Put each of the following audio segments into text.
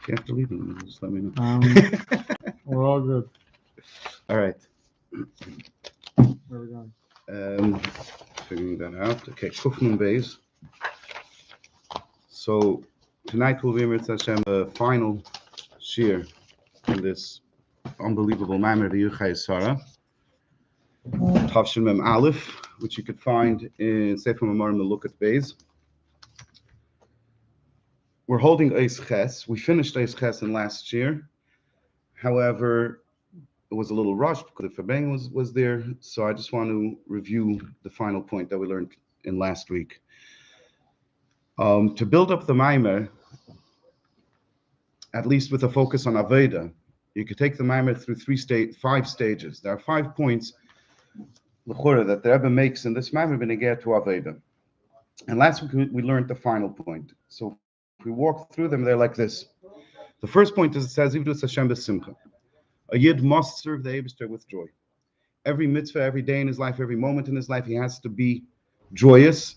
If you have to leave them, just let me know. We're all good. All right. Where are we going? Um, Figuring that out. Okay, Kufman Bays. So tonight will be Mitzvah Hashem, the final shir in this unbelievable Maimer Vayihui Sarah, Tavshin Mem Aleph, which you could find in Sefer Memorim Melukat Beis. We're holding Eis Ches. We finished Eis Ches in last year. However, it was a little rushed because the Fabeng was there. So I just want to review the final point that we learned in last week. To build up the Maimer, at least with a focus on Aveda, you could take the Maimer through five stages. There are 5 points that the Rebbe makes in this Maimer Benegeh to Aveda. And last week we learned the final point. So if we walk through them, they're like this. The first point is it says, Ivdu Hashem b'simcha. A Yid must serve the Eibishter with joy. Every mitzvah, every day in his life, every moment in his life, he has to be joyous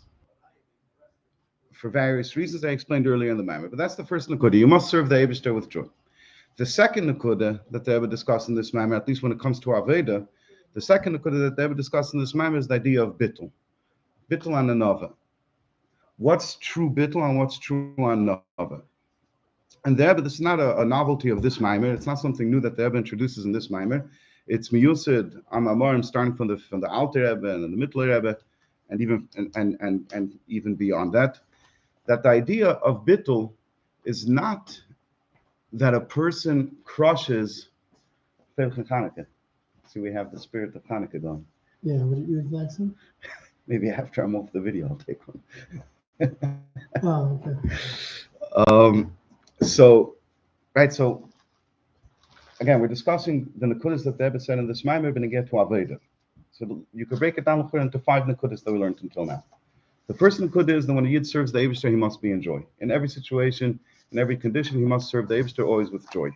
for various reasons I explained earlier in the Maimer. But that's the first Nakuda. You must serve the Eibishter with joy. The second Nakuda that they ever discussed in this Maimer, at least when it comes to Aveda, the second Nakuda that they ever discussed in this Maimer is the idea of Bittul. Bittul and Anava. What's true Bittul and what's true Anava? And the Rebbe, this is not a novelty of this Maimer. It's not something new that the Rebbe introduces in this Maimer. It's miyusid amamorim starting from the Alter Rebbe and the Mittler Rebbe, and even beyond that. That the idea of bittul is not that a person crushes. See, we have the spirit of Hanukkah going. Yeah, would you Jackson? Maybe after I'm off the video, I'll take one. Oh, okay. So again, we're discussing the Nakudas that the Rebbe said in this Maimer, we're going to get to Aveda. So you could break it down into 5 Nakudas that we learned until now. The first Nakuda is that when a Yid serves the Eibishter, he must be in joy. In every situation, in every condition, he must serve the Eibishter always with joy.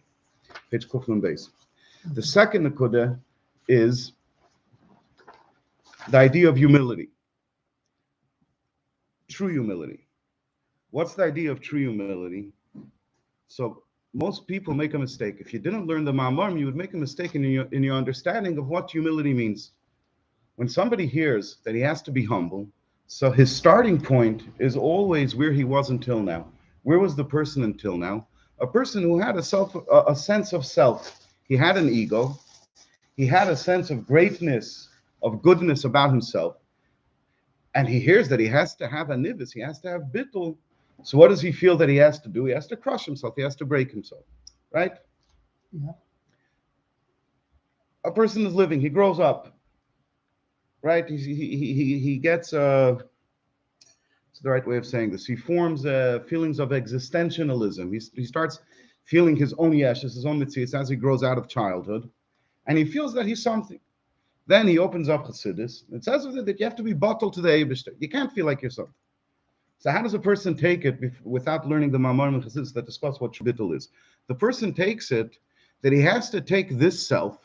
Page Kuflin base. The second Nakuda is the idea of humility. True humility. What's the idea of true humility? So most people make a mistake. If you didn't learn the Ma'amarim, you would make a mistake in your understanding of what humility means. When somebody hears that he has to be humble, so his starting point is always where he was until now. Where was the person until now? A person who had a sense of self. He had an ego. He had a sense of greatness, of goodness about himself. And he hears that he has to have a nivus. He has to have bittul. So what does he feel that he has to do? He has to crush himself. He has to break himself, right? Yeah. A person is living. He grows up, right? He gets it's the right way of saying this. He forms feelings of existentialism. He starts feeling his own yeshus, his own mitzvahs as he grows out of childhood, and he feels that he's something. Then he opens up Chassidus. It says that you have to be bottled to the Eibishter. You can't feel like you're something. So how does a person take it without learning the Ma'amarim and Chassidus that discuss what bittul is? The person takes it that he has to take this self,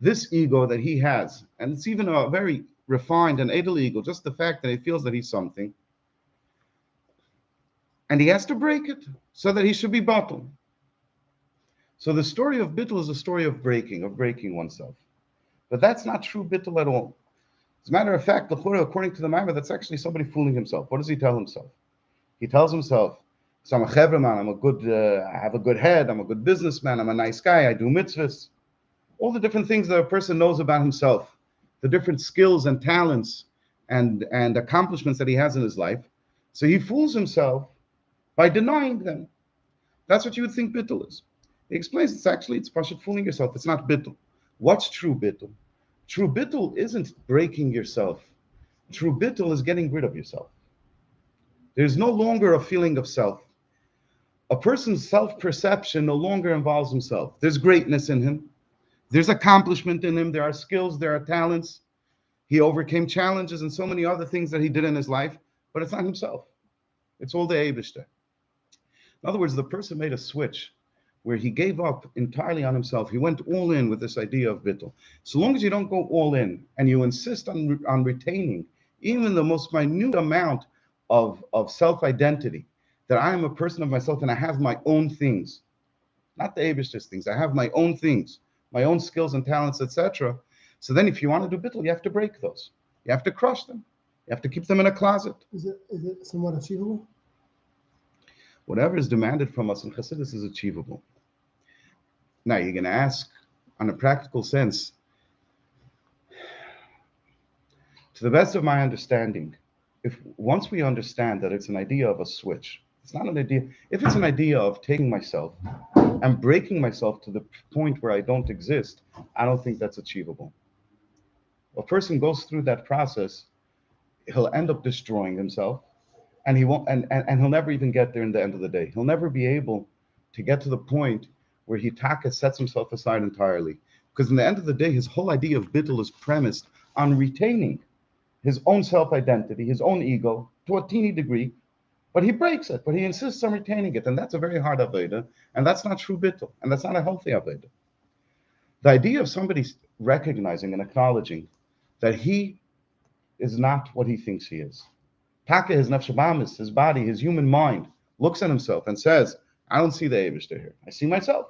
this ego that he has, and it's even a very refined and edel ego, just the fact that he feels that he's something, and he has to break it so that he should be bottled. So the story of bittul is a story of breaking oneself. But that's not true bittul at all. As a matter of fact, according to the Maimer, that's actually somebody fooling himself. What does he tell himself? He tells himself, so I'm a chevra man, I have a good head, I'm a good businessman, I'm a nice guy, I do mitzvahs. All the different things that a person knows about himself, the different skills and talents and accomplishments that he has in his life. So he fools himself by denying them. That's what you would think bittul is. He explains it's pashut fooling yourself. It's not bittul. What's true bittul? True bittul isn't breaking yourself. True bittul is getting rid of yourself. There's no longer a feeling of self. A person's self-perception no longer involves himself. There's greatness in him. There's accomplishment in him. There are skills. There are talents. He overcame challenges and so many other things that he did in his life, but it's not himself. It's all the Eibishter. In other words, the person made a switch where he gave up entirely on himself. He went all in with this idea of bittul. So long as you don't go all in and you insist on retaining even the most minute amount of self-identity, that I am a person of myself and I have my own things, not the Eibishter's things. I have my own things, my own skills and talents, etc. So then if you want to do bittul, you have to break those. You have to crush them. You have to keep them in a closet. Is it somewhat achievable? Whatever is demanded from us in Chassidus is achievable. Now, you're going to ask, on a practical sense, to the best of my understanding, if once we understand that it's an idea of a switch, it's not an idea, if it's an idea of taking myself and breaking myself to the point where I don't exist, I don't think that's achievable. A person goes through that process, he'll end up destroying himself, and he won't, and he'll never even get there in the end of the day. He'll never be able to get to the point where he sets himself aside entirely. Because in the end of the day, his whole idea of bittul is premised on retaining his own self-identity, his own ego, to a teeny degree, but he breaks it, but he insists on retaining it, and that's a very hard avodah, and that's not true bittul, and that's not a healthy avodah. The idea of somebody recognizing and acknowledging that he is not what he thinks he is. Taka, his nefesh, his body, his human mind, looks at himself and says, I don't see the Eibishter here. I see myself.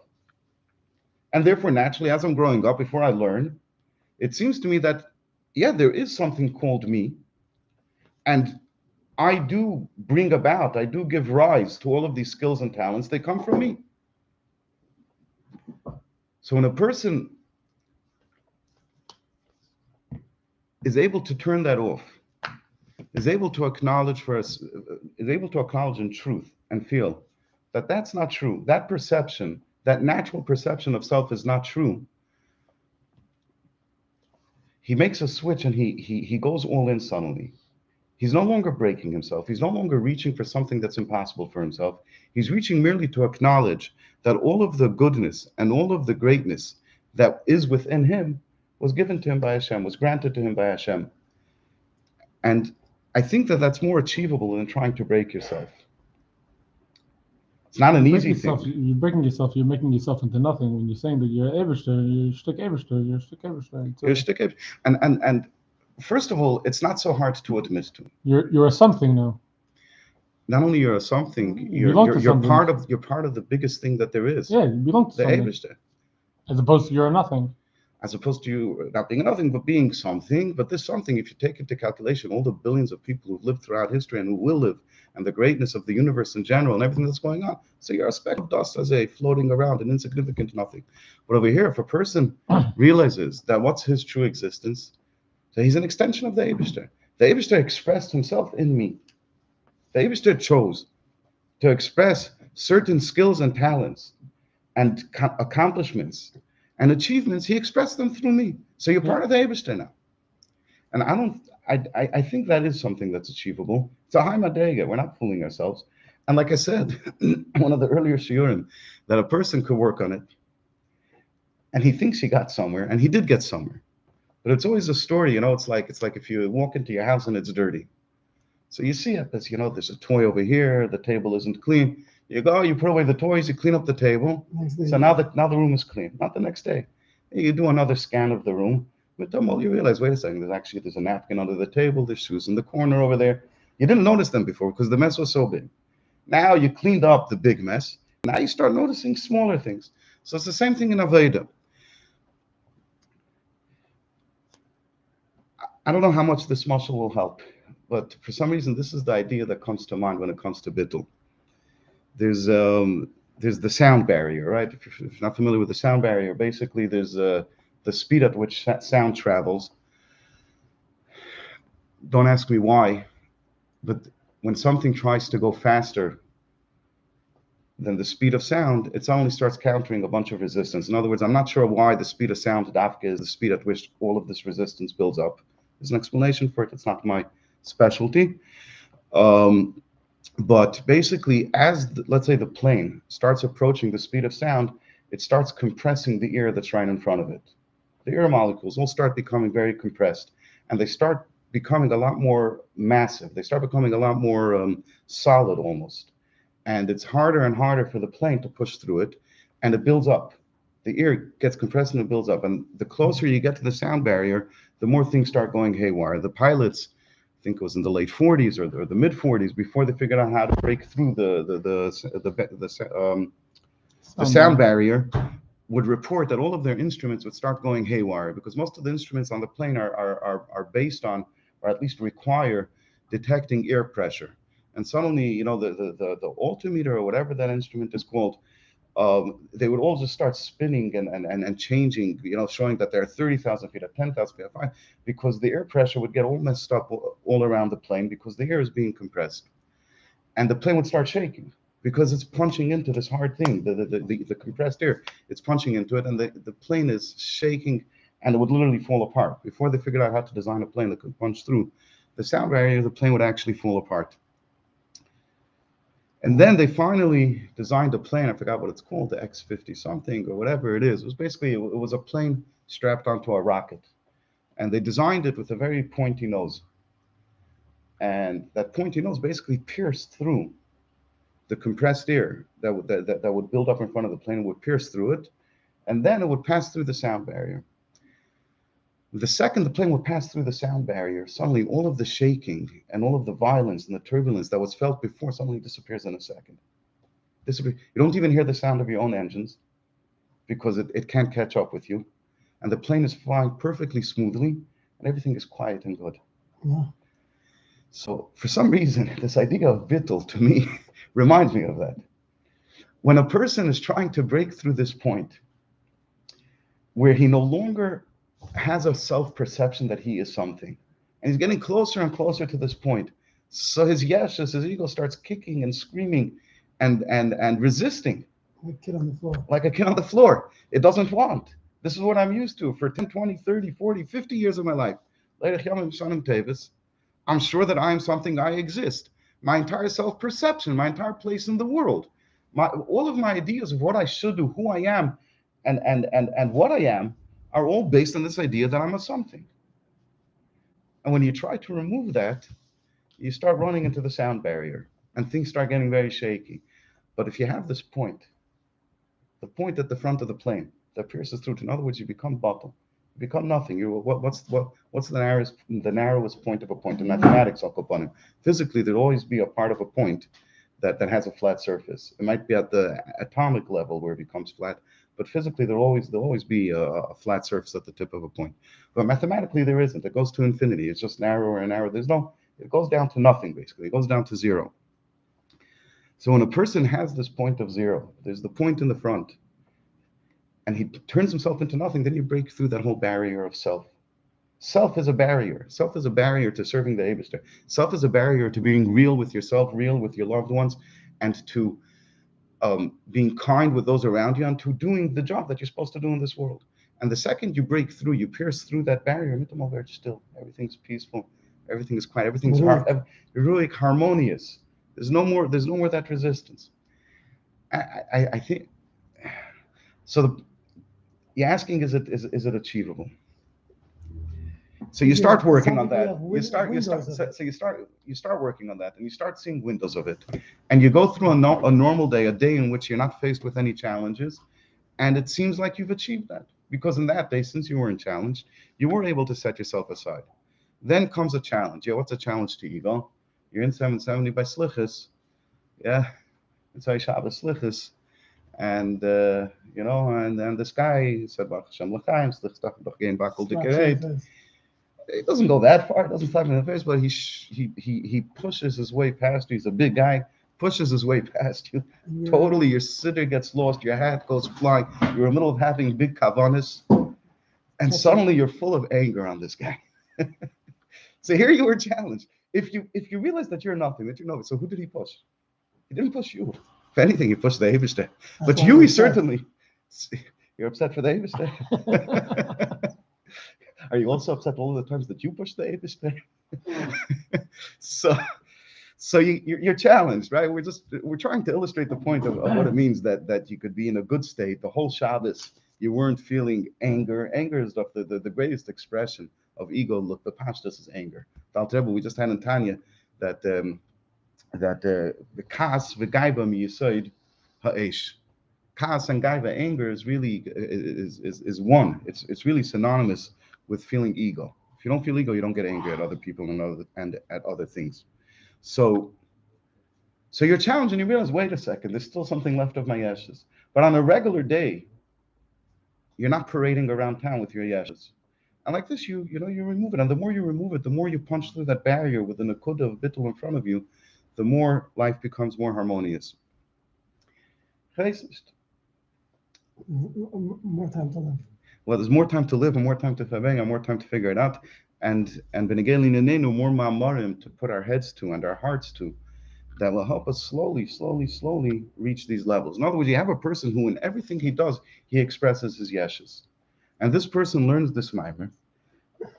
And therefore, naturally, as I'm growing up, before I learn, it seems to me that, yeah, there is something called me. And I do I do give rise to all of these skills and talents. They come from me. So when a person is able to turn that off, is able to acknowledge in truth and feel that that's not true, that perception, that natural perception of self is not true, he makes a switch and he goes all in suddenly. He's no longer breaking himself. He's no longer reaching for something that's impossible for himself. He's reaching merely to acknowledge that all of the goodness and all of the greatness that is within him was given to him by Hashem, was granted to him by Hashem. And I think that that's more achievable than trying to break yourself. It's not an easy thing. You're breaking yourself. You're making yourself into nothing when you're saying that you're Eibishter. You're shtick Eibishter. You're shtick Eibishter. You're shtick Eibishter. And first of all, it's not so hard to admit to. You're a something now. Not only you're a something, you're part of the biggest thing that there is. Yeah, you belong to the something. Eibishter. As opposed to you're a nothing. As opposed to you not being nothing, but being something. But this something, if you take into calculation all the billions of people who've lived throughout history and who will live, and the greatness of the universe in general and everything that's going on. So you're a speck of dust, as a floating around, an insignificant nothing. But over here, if a person realizes that what's his true existence, so he's an extension of the Eibishter. The Eibishter expressed himself in me. The Eibishter chose to express certain skills and talents and accomplishments and achievements. He expressed them through me. So you're part of the Eibishter now. And I think that is something that's achievable. It's a high madrega. We're not fooling ourselves. And like I said, one of the earlier shiurim, that a person could work on it, and he thinks he got somewhere, and he did get somewhere. But it's always a story, it's like if you walk into your house and it's dirty. So you see it as, there's a toy over here, the table isn't clean. You go, you put away the toys, you clean up the table. So now the room is clean. Not the next day. You do another scan of the room. But you realize, wait a second, there's a napkin under the table, there's shoes in the corner over there. You didn't notice them before because the mess was so big. Now you cleaned up the big mess. Now you start noticing smaller things. So it's the same thing in Avodah. I don't know how much this mashal will help, but for some reason, this is the idea that comes to mind when it comes to bittul. There's the sound barrier, right? If you're not familiar with the sound barrier, basically there's the speed at which sound travels. Don't ask me why, but when something tries to go faster than the speed of sound, it suddenly starts countering a bunch of resistance. In other words, I'm not sure why the speed of sound dafka is the speed at which all of this resistance builds up. There's an explanation for it. It's not my specialty. But basically, let's say the plane starts approaching the speed of sound, it starts compressing the air that's right in front of it. The air molecules will start becoming very compressed, and they start becoming a lot more massive. They start becoming a lot more solid almost. And it's harder and harder for the plane to push through it, and it builds up. The air gets compressed and it builds up. And the closer you get to the sound barrier, the more things start going haywire. The pilots, I think it was in the late 40s or the mid 40s, before they figured out how to break through the the sound barrier would report that all of their instruments would start going haywire, because most of the instruments on the plane are based on, or at least require, detecting air pressure. And suddenly, the altimeter or whatever that instrument is called, they would all just start spinning and changing, showing that they're 30,000 feet at 10,000 feet at 5, because the air pressure would get all messed up all around the plane because the air is being compressed. And the plane would start shaking because it's punching into this hard thing, the compressed air. It's punching into it, and the plane is shaking, and it would literally fall apart. Before they figured out how to design a plane that could punch through the sound barrier, the plane would actually fall apart. And then they finally designed a plane. I forgot what it's called, the X-50 something or whatever it is. It was basically, it was a plane strapped onto a rocket. And they designed it with a very pointy nose. And that pointy nose basically pierced through the compressed air that would build up in front of the plane. It would pierce through it. And then it would pass through the sound barrier. The second the plane would pass through the sound barrier, suddenly all of the shaking and all of the violence and the turbulence that was felt before suddenly disappears in a second. You don't even hear the sound of your own engines because it can't catch up with you. And the plane is flying perfectly smoothly and everything is quiet and good. Yeah. So for some reason, this idea of bittul to me reminds me of that. When a person is trying to break through this point where he no longer has a self-perception that he is something, and he's getting closer and closer to this point, so his yeshus, his ego, starts kicking and screaming and resisting Like a kid on the floor. like a kid on the floor. It doesn't want. This is what I'm used to for 10, 20, 30, 40, 50 years of my life. I'm sure that I am something, I exist. My entire self-perception, my entire place in the world, all of my ideas of what I should do, who I am, and what I am, are all based on this idea that I'm a something. And when you try to remove that, you start running into the sound barrier and things start getting very shaky. But if you have this point, the point at the front of the plane that pierces through, in other words, you become bottle. You become nothing. What's the narrowest point of a point in mathematics? Physically, there'll always be a part of a point that has a flat surface. It might be at the atomic level where it becomes flat, but physically there'll always be a flat surface at the tip of a point. But mathematically there isn't. It goes to infinity. It's just narrower and narrower. It goes down to nothing basically. It goes down to zero. So when a person has this point of zero, there's the point in the front, and he turns himself into nothing, then you break through that whole barrier of self. Self is a barrier. Self is a barrier to serving the Eibishter. Self is a barrier to being real with yourself, real with your loved ones, and to being kind with those around you, and to doing the job that you're supposed to do in this world. And the second you break through, you pierce through that barrier, still. Everything's peaceful. Everything is quiet. Everything's heroic, harmonious. There's no more that resistance. I think so. You're asking, is it achievable? So you start working on that. You start working on that, and you start seeing windows of it, and you go through a normal day, a day in which you're not faced with any challenges, and it seems like you've achieved that, because in that day, since you weren't challenged, you were able to set yourself aside. Then comes a challenge. Yeah, what's a challenge to ego? You're in 770 by Slichus. Yeah, it's a Shabbos Slichus. And and this guy said, it doesn't go that far. It doesn't slap him in the face, but he pushes his way past you. He's a big guy, pushes his way past you. Yeah. Totally, your sitter gets lost. Your hat goes flying. You're in the middle of having big kavanas, and suddenly you're full of anger on this guy. So here you were challenged. If you realize that you're nothing, that you're nothing, so who did he push? He didn't push you. If anything, he pushed the Eibishter. But you, he certainly. You're upset for the Eibishter. Are you also upset all the times that you push the Eibishter? So you're challenged, right? We're trying to illustrate the point of what it means that you could be in a good state. The whole Shabbos, you weren't feeling anger. Anger is the greatest expression of ego. Look, the pashtus is anger. We just had in Tanya that the kas v'gaiva miyisoid ha'esh. Kas and gaiva, anger is really is one. It's really synonymous with feeling ego. If you don't feel ego, you don't get angry at other people and at other things. So you're challenged and you realize, wait a second, there's still something left of my ashes. But on a regular day, you're not parading around town with your yeshes. And like this, you remove it. And the more you remove it, the more you punch through that barrier with the nakuda of bittul in front of you, the more life becomes more harmonious. Well, More time to live. there's more time to live and more time to fabeng and more time to figure it out. And benegelin enenu, more ma'amarim to put our heads to and our hearts to, that will help us slowly, slowly, slowly reach these levels. In other words, you have a person who in everything he does, he expresses his yeshes. And this person learns this mimer.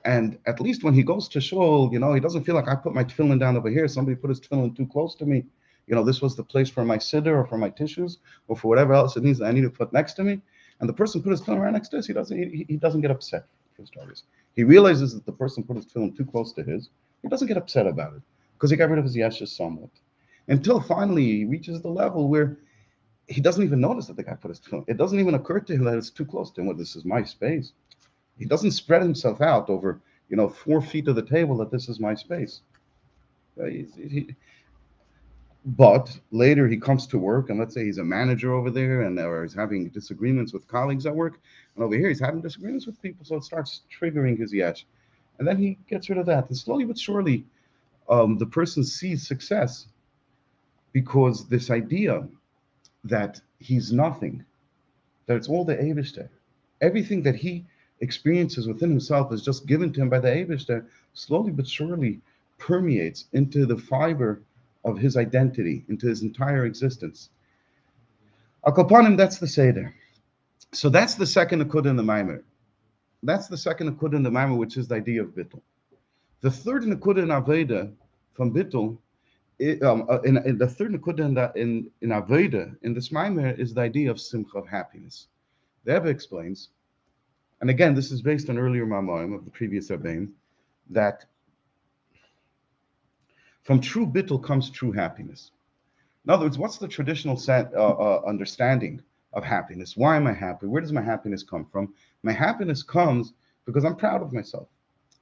And at least when he goes to shul, he doesn't feel like I put my tefillin down over here. Somebody put his tefillin too close to me. This was the place for my siddur or for my tissues or for whatever else it needs that I need to put next to me. And the person put his tefillin right next to us. He doesn't get upset, for starters. He realizes that the person put his tefillin too close to his. He doesn't get upset about it because he got rid of his yeshes somewhat. Until finally he reaches the level where he doesn't even notice that the guy put his tefillin. It doesn't even occur to him that it's too close to him. Well, this is my space. He doesn't spread himself out over, 4 feet of the table that this is my space. But later he comes to work, and let's say he's a manager over there, or he's having disagreements with colleagues at work, and over here he's having disagreements with people, so it starts triggering his yesh. And then he gets rid of that. And slowly but surely, the person sees success because this idea that he's nothing, that it's all the Eibishter, everything that he experiences within himself is just given to him by the Eibishter, slowly but surely permeates into the fiber of his identity, into his entire existence. Akopanim, that's the Seder. So that's the second Akud in the Maimer. That's the second Akud in the Maimer, which is the idea of Bittul. The third Akud in Aveda from Bittul, in the third Nakuda in Aveda, in this Maimer, is the idea of Simcha, of happiness. The Rebbe explains, and again, this is based on earlier Mamarim of the previous Rebbeim, that from true Bittul comes true happiness. In other words, what's the traditional understanding of happiness? Why am I happy? Where does my happiness come from? My happiness comes because I'm proud of myself.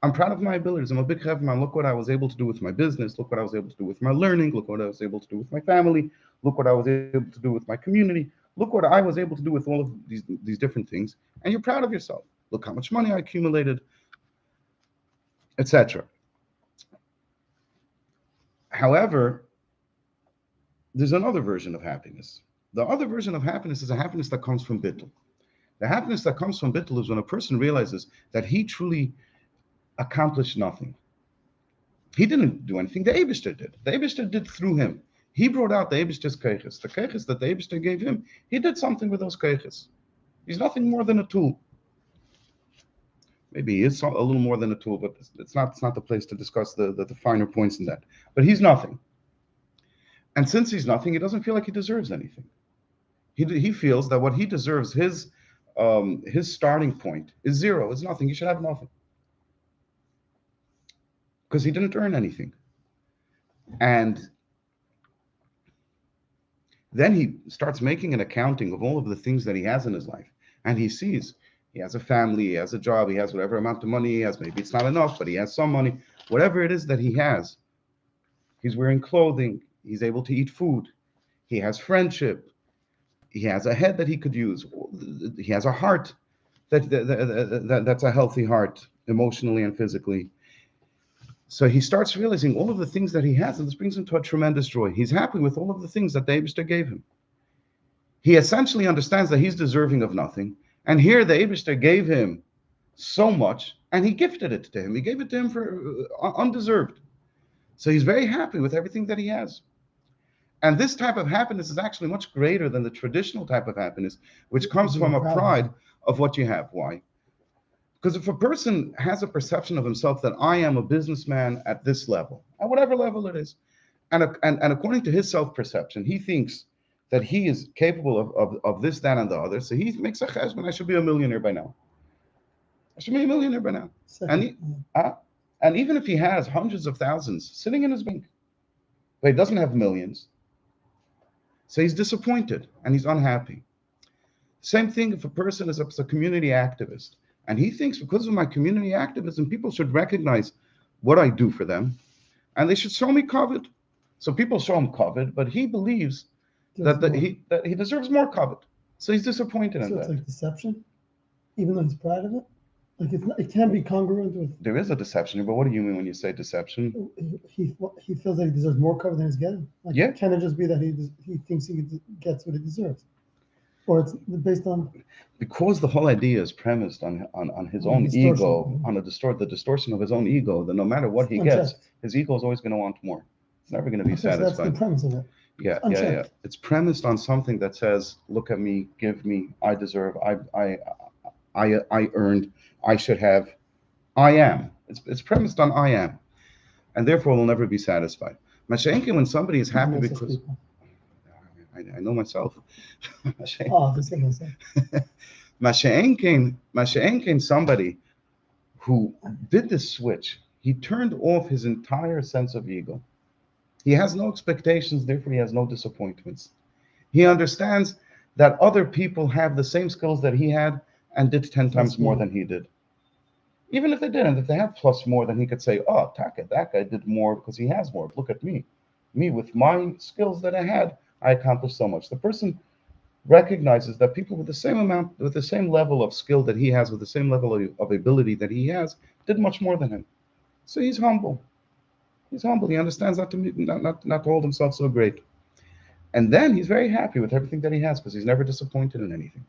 I'm proud of my abilities. I'm a big Chevman. Look what I was able to do with my business. Look what I was able to do with my learning. Look what I was able to do with my family. Look what I was able to do with my community. Look what I was able to do with all of these different things. And you're proud of yourself. Look how much money I accumulated, etc. However, there's another version of happiness. The other version of happiness is a happiness that comes from Bittul. The happiness that comes from Bittul is when a person realizes that he truly accomplished nothing. He didn't do anything. The Eibishter did. The Eibishter did through him. He brought out the Eibishter's keiches. The keiches that the Eibishter gave him, he did something with those keiches. He's nothing more than a tool. Maybe he is a little more than a tool, but it's not the place to discuss the finer points in that. But he's nothing. And since he's nothing, he doesn't feel like he deserves anything. He feels that what he deserves, his starting point, is zero, is nothing. He should have nothing. Because he didn't earn anything. And then he starts making an accounting of all of the things that he has in his life. And he sees he has a family, he has a job, he has whatever amount of money he has. Maybe it's not enough, but he has some money. Whatever it is that he has, he's wearing clothing, he's able to eat food, he has friendship, he has a head that he could use, he has a heart that's a healthy heart, emotionally and physically. So he starts realizing all of the things that he has, and this brings him to a tremendous joy. He's happy with all of the things that the Eibishter gave him. He essentially understands that he's deserving of nothing, and here the Eibishter gave him so much, and he gifted it to him. He gave it to him for undeserved. So he's very happy with everything that he has. And this type of happiness is actually much greater than the traditional type of happiness, which comes from a pride of what you have. Why? Because if a person has a perception of himself that I am a businessman at this level, at whatever level it is, and according to his self-perception, he thinks that he is capable of this, that, and the other, so he makes a cheshbon, I should be a millionaire by now. I should be a millionaire by now. And even if he has hundreds of thousands sitting in his bank, but he doesn't have millions, so he's disappointed and he's unhappy. Same thing if a person is a community activist, and he thinks because of my community activism, people should recognize what I do for them, and they should show me kavod. So people show him kavod, but he believes that he deserves more kavod. So he's disappointed in So it's that. like deception, even though he's proud of it. Like it's not, it can't be congruent with There is a deception, but what do you mean when you say deception? he feels that he deserves more cover than he's getting. Like, Yeah. can it just be that he thinks he gets what he deserves, or it's based on Because the whole idea is premised on his On own distortion. ego, on the distortion of his own ego, then no matter what he gets, unchecked? his ego is always going to want more. It's never going to be Okay, so that's the satisfied. premise of it. Yeah, It's yeah, yeah. unchecked. It's premised on something that says, "Look at me, give me, I deserve, I earned, I should have, I am." It's premised on I am, and therefore will never be satisfied. Mashenkin, when somebody is I happy know such because people. I know myself. Oh, this is myself. Mashenkin, somebody who did this switch, he turned off his entire sense of ego. He has no expectations, therefore he has no disappointments. He understands that other people have the same skills that he had and did 10 times more than he did. Even if they didn't, if they have plus more, then he could say, "Oh, Taka, that guy did more because he has more. Look at me. Me, with my skills that I had, I accomplished so much." The person recognizes that people with the same amount, with the same level of skill that he has, with the same level of ability that he has, did much more than him. So he's humble. He's humble. He understands not to hold himself so great. And then he's very happy with everything that he has because he's never disappointed in anything.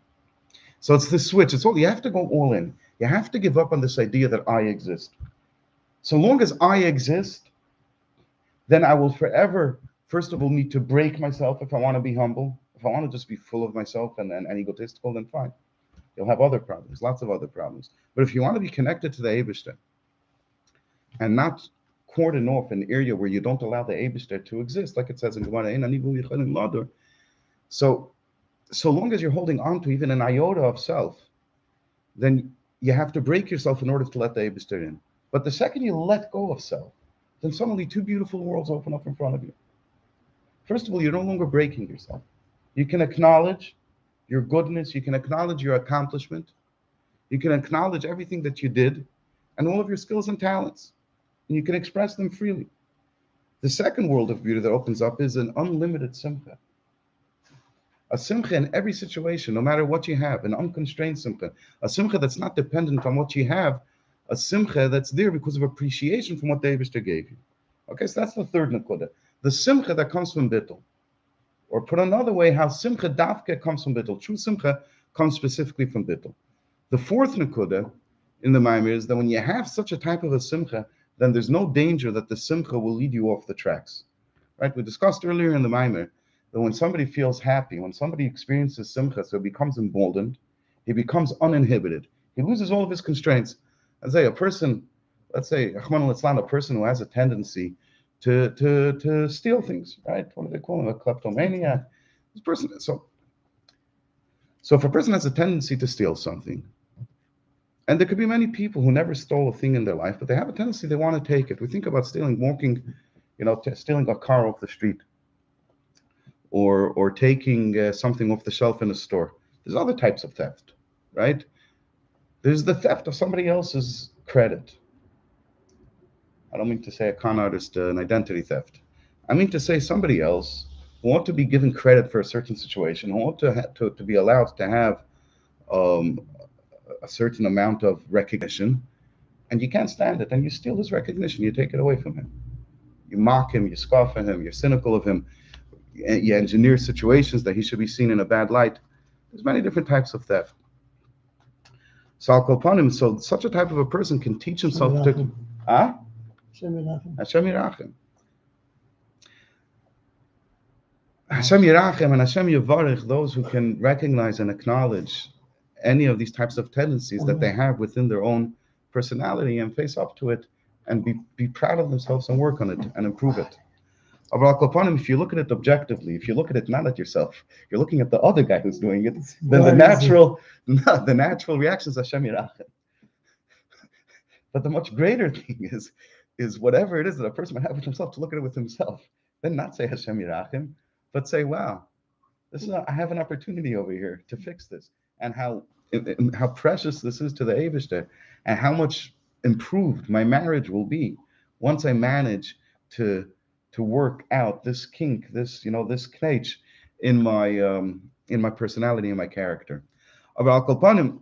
So it's this switch. It's all you have to go all in. You have to give up on this idea that I exist. So long as I exist, then I will forever, first of all, need to break myself if I want to be humble. If I want to just be full of myself and egotistical, then fine. You'll have other problems, lots of other problems. But if you want to be connected to the Eibishter and not cordon off an area where you don't allow the Eibishter to exist, like it says in Gemara, so long as you're holding on to even an iota of self, then you have to break yourself in order to let the Eibishter in. But the second you let go of self, then suddenly two beautiful worlds open up in front of you. First of all, you're no longer breaking yourself. You can acknowledge your goodness, you can acknowledge your accomplishment, you can acknowledge everything that you did and all of your skills and talents, and you can express them freely. The second world of beauty that opens up is an unlimited simcha. A simcha in every situation, no matter what you have, an unconstrained simcha. A simcha that's not dependent on what you have, a simcha that's there because of appreciation from what the Eibishter gave you. Okay, so that's the third nakuda. The simcha that comes from bittul. Or put another way, how simcha davke comes from bittul. True simcha comes specifically from bittul. The fourth nakuda in the Maimir is that when you have such a type of a simcha, then there's no danger that the simcha will lead you off the tracks. Right? We discussed earlier in the Maimir that when somebody feels happy, when somebody experiences simcha, so he becomes emboldened, he becomes uninhibited, he loses all of his constraints. Let's say a person, let's say, Rahman al-Islam, a person who has a tendency to steal things, right? What do they call him? A kleptomaniac. This person, so if a person has a tendency to steal something, and there could be many people who never stole a thing in their life, but they have a tendency, they want to take it. We think about stealing, walking, stealing a car off the street, or taking something off the shelf in a store. There's other types of theft, right? There's the theft of somebody else's credit. I don't mean to say a con artist, an identity theft. I mean to say somebody else who ought to be given credit for a certain situation, who ought to be allowed to have um, a certain amount of recognition, and you can't stand it, and you steal his recognition, you take it away from him. You mock him, you scoff at him, you're cynical of him, you engineer situations that he should be seen in a bad light. There's many different types of theft. So such a type of a person can teach himself to Hashem Yirachim. Hashem Yirachim and Hashem Yivarech, those who can recognize and acknowledge any of these types of tendencies that they have within their own personality and face up to it and be proud of themselves and work on it and improve it. If you look at it objectively, if you look at it not at yourself, you're looking at the other guy who's doing it, then the natural reaction is Hashem Yirachim. But the much greater thing is whatever it is that a person might have with himself, to look at it with himself. Then not say Hashem Yirachim, but say, wow, I have an opportunity over here to fix this. And how precious this is to the Eibishter, and how much improved my marriage will be once I manage to work out this kink, this knetch in in my personality and my character. About Kalpanim,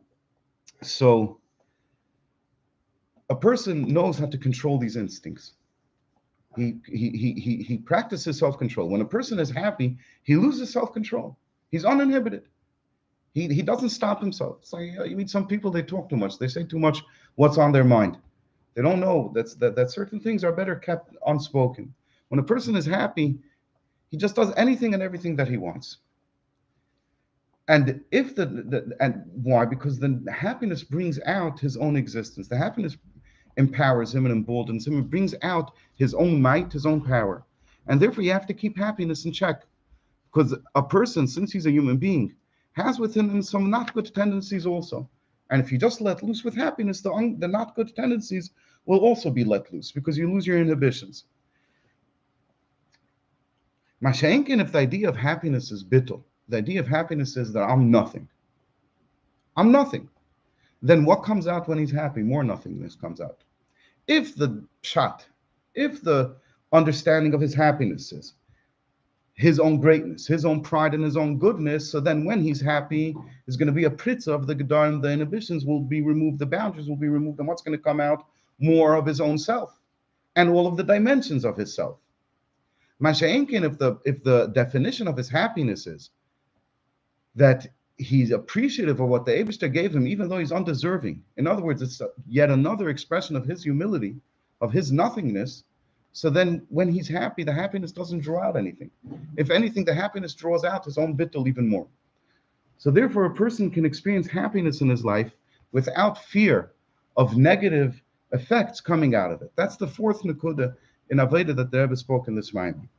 so a person knows how to control these instincts. He practices self-control. When a person is happy, he loses self-control. He's uninhibited. He doesn't stop himself. It's like you meet some people, they talk too much. They say too much what's on their mind. They don't know that certain things are better kept unspoken. When a person is happy, he just does anything and everything that he wants. And if and why? Because the happiness brings out his own existence. The happiness empowers him and emboldens him. It brings out his own might, his own power. And therefore, you have to keep happiness in check. Because a person, since he's a human being, has within him some not good tendencies also. And if you just let loose with happiness, the not good tendencies will also be let loose because you lose your inhibitions. Mashenkin, if the idea of happiness is bittul, the idea of happiness is that I'm nothing. I'm nothing. Then what comes out when he's happy? More nothingness comes out. If the pshat, if the understanding of his happiness is his own greatness, his own pride, and his own goodness, so then when he's happy, is going to be a pritza of the gedarim, the inhibitions will be removed, the boundaries will be removed, and what's going to come out? More of his own self, and all of the dimensions of his self. Masha'enkin, if the definition of his happiness is that he's appreciative of what the Eibishter gave him, even though he's undeserving. In other words, it's yet another expression of his humility, of his nothingness. So then when he's happy, the happiness doesn't draw out anything. If anything, the happiness draws out his own bittul even more. So therefore, a person can experience happiness in his life without fear of negative effects coming out of it. That's the fourth nakuda in Aveda that the Rebbe spoke in this Maimon.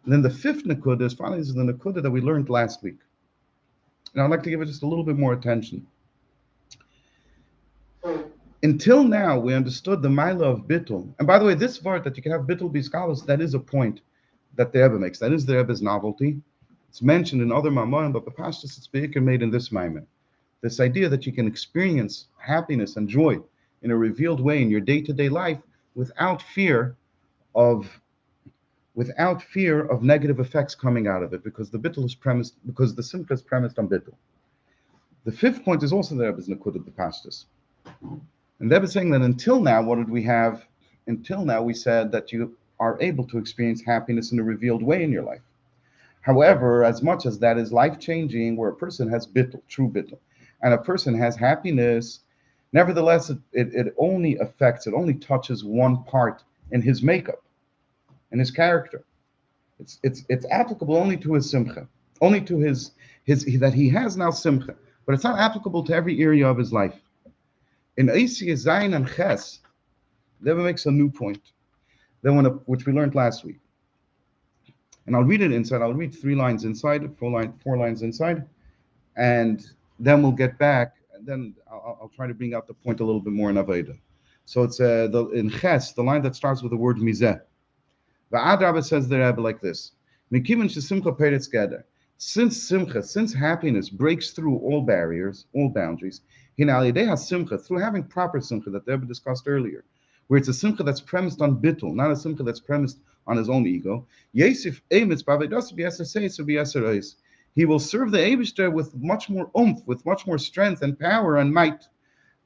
And then the fifth nakuda is finally the nakuda that we learned last week. And I'd like to give it just a little bit more attention. Until now, we understood the Maila of Bittul. And by the way, this word that you can have Bittul be scholars, that is a point that the Rebbe makes. That is the Rebbe's novelty. It's mentioned in other Maimonim, but the Pashtus it's big and made in this Maimon. This idea that you can experience happiness and joy in a revealed way in your day-to-day life without fear of negative effects coming out of it, because the Bittul is premised, because the Simcha is premised on Bittul. The fifth point is also the Rebbe's Nakud of the Pashtus. And Rebbe is saying that until now, what did we have? Until now, we said that you are able to experience happiness in a revealed way in your life. However, as much as that is life-changing, where a person has bittul, true bittul, and a person has happiness, nevertheless, it only affects, it only touches one part in his makeup, in his character. It's applicable only to his simcha, only to his that he has now simcha, but it's not applicable to every area of his life. In Eisi, Zayin, and Ches, Rebbe makes a new point, which we learned last week. And I'll read it inside. I'll read 3 lines inside, 4 lines inside, and then we'll get back. And then I'll try to bring out the point a little bit more in Aveda. So it's in Ches, the line that starts with the word Mizeh. The Adrabah says the Rebbe like this: Mikivan shesimcha peretz geder. Since simcha, since happiness breaks through all barriers, all boundaries, simcha, through having proper simcha that the Rebbe discussed earlier, where it's a simcha that's premised on bittul, not a simcha that's premised on his own ego. Yesif emitz b'avedos b'yaseseis b'yasereis. He will serve the Eibishter with much more oomph, with much more strength and power and might.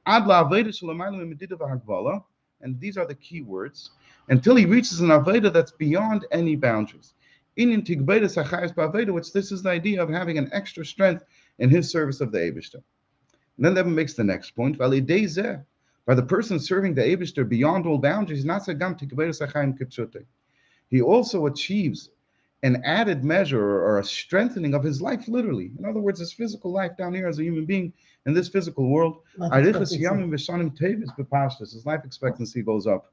Ad la'aveda shelamayla medida v'hagvala, and these are the key words, until he reaches an aveda that's beyond any boundaries. In tigbeda sachayis b'aveda, which this is the idea of having an extra strength in his service of the Eibishter. And then that makes the next point. By the person serving the Eibishter beyond all boundaries, he also achieves an added measure or a strengthening of his life, literally. In other words, his physical life down here as a human being in this physical world. His life expectancy goes up.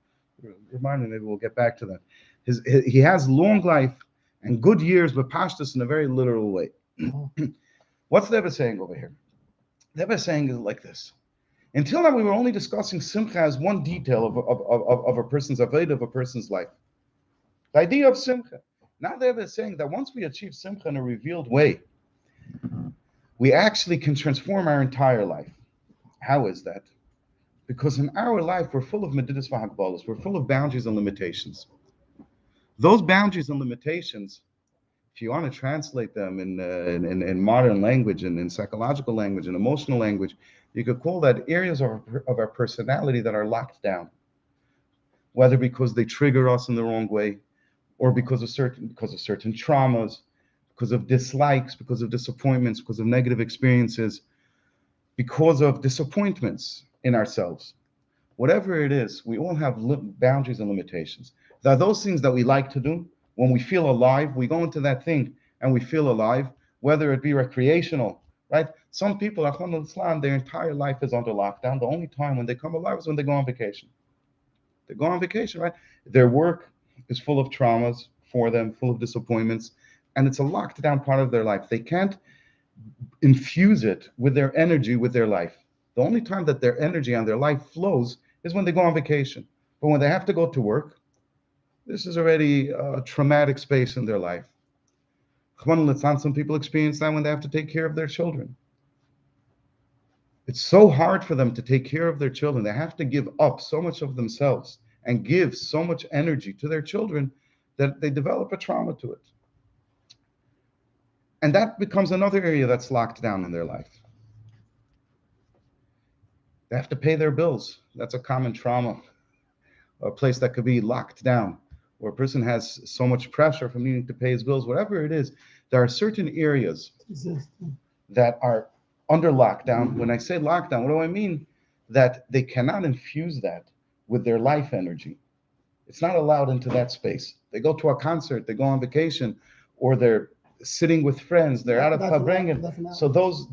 Remind me, maybe we'll get back to that. He has long life and good years, but pashtus in a very literal way. What's the Rebbe saying over here? The Rebbe is saying is like this. Until now, we were only discussing simcha as one detail of a person's aveda, of a person's life. The idea of simcha. Now the Rebbe is saying that once we achieve simcha in a revealed way, we actually can transform our entire life. How is that? Because in our life, we're full of medidas v'hagbalos. We're full of boundaries and limitations. Those boundaries and limitations, if you want to translate them in modern language and in psychological language and emotional language, you could call that areas of our personality that are locked down, whether because they trigger us in the wrong way, or because of certain traumas, because of dislikes, because of disappointments, because of negative experiences, because of disappointments in ourselves. Whatever it is, we all have boundaries and limitations. There are those things that we like to do. When we feel alive, we go into that thing and we feel alive, whether it be recreational, right? Some people, Ahmad Islam, their entire life is under lockdown. The only time when they come alive is when they go on vacation. They go on vacation, right? Their work is full of traumas for them, full of disappointments, and it's a locked down part of their life. They can't infuse it with their energy, with their life. The only time that their energy and their life flows is when they go on vacation. But when they have to go to work, this is already a traumatic space in their life. Some people experience that when they have to take care of their children. It's so hard for them to take care of their children. They have to give up so much of themselves and give so much energy to their children that they develop a trauma to it. And that becomes another area that's locked down in their life. They have to pay their bills. That's a common trauma, a place that could be locked down, where a person has so much pressure from needing to pay his bills, whatever it is. There are certain areas that are under lockdown. When I say lockdown, what do I mean? That they cannot infuse that with their life energy. It's not allowed into that space. They go to a concert, they go on vacation, or they're sitting with friends, they're out of Fabrengen. So those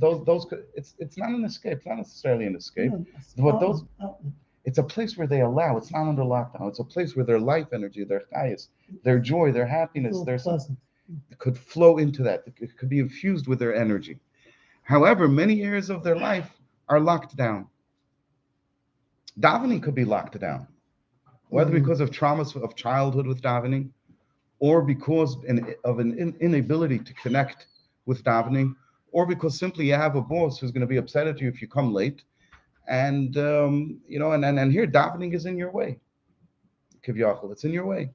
it's not an escape. It's not necessarily an escape. But those it's a place where they allow. It's not under lockdown. It's a place where their life energy, their chayes, their joy, their happiness, their it could flow into that. It could be infused with their energy. However, many areas of their life are locked down. Davening could be locked down, whether because of traumas of childhood with davening, or because of an inability to connect with davening, or because simply you have a boss who's going to be upset at you if you come late, and and here davening is in your way. Kivyachol, it's in your way.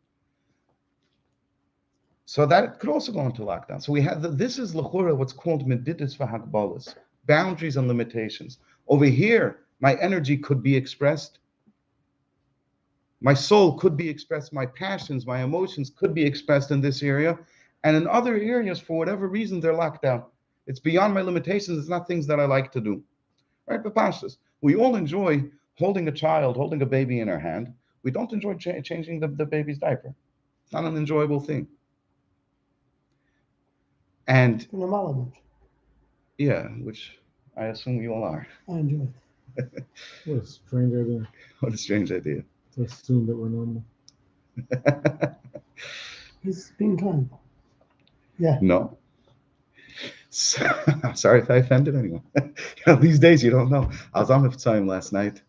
So that could also go into lockdown. So we have this is l'chora what's called meditas v'hagbalas, boundaries and limitations. Over here, my energy could be expressed. My soul could be expressed, my passions, my emotions could be expressed in this area. And in other areas, for whatever reason, they're locked down. It's beyond my limitations. It's not things that I like to do. Right? But pashtas, we all enjoy holding a child, holding a baby in our hand. We don't enjoy changing the baby's diaper. It's not an enjoyable thing. And yeah, which I assume you all are. I enjoy it. What a strange idea What a strange idea. to assume that we're normal. He's being kind. Yeah. No. So, I'm sorry if I offended anyone. These days you don't know. I was on the time last night,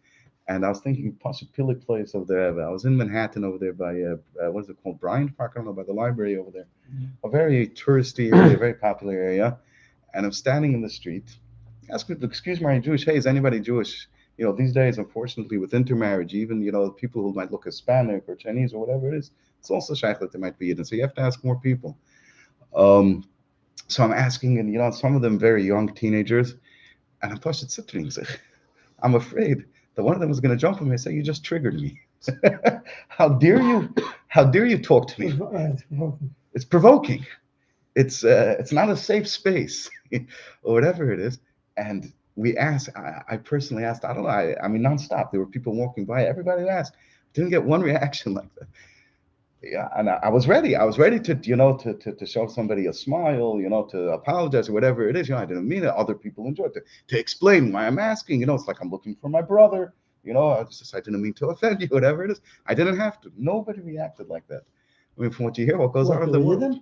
and I was thinking, Pasha Pilik place over there. I was in Manhattan over there by what is it called, Bryant Park? I don't know, by the library over there. A very touristy area, very popular area. And I'm standing in the street. Ask me, excuse me, are you Jewish? Hey, is anybody Jewish? These days, unfortunately, with intermarriage, even people who might look Hispanic or Chinese or whatever it is, it's also shaykh that they might be Yidden. So you have to ask more people. So I'm asking, and some of them very young teenagers, and I'm pushing I'm afraid that one of them is going to jump on me and say, "You just triggered me. How dare you? How dare you talk to me?" It's provoking. It's not a safe space, or whatever it is. And we asked. I personally asked. I don't know. I mean, nonstop. There were people walking by. Everybody asked. Didn't get one reaction like that. Yeah, and I was ready. I was ready to, to show somebody a smile, to apologize or whatever it is. I didn't mean it. Other people enjoyed it. To explain why I'm asking, it's like I'm looking for my brother. I didn't mean to offend you, whatever it is. I didn't have to. Nobody reacted like that. I mean, from what you hear, what goes on in the world,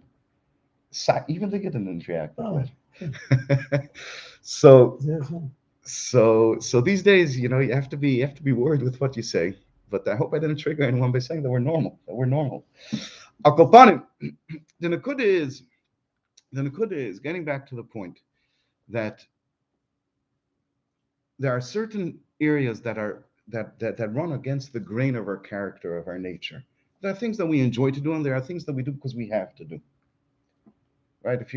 even the Yidden didn't react like that. So these days, you have to be worried with what you say. But I hope I didn't trigger anyone by saying that we're normal. That we're normal. Akopanim. The nakuda is getting back to the point that there are certain areas that run against the grain of our character, of our nature. There are things that we enjoy to do, and there are things that we do because we have to do. right? If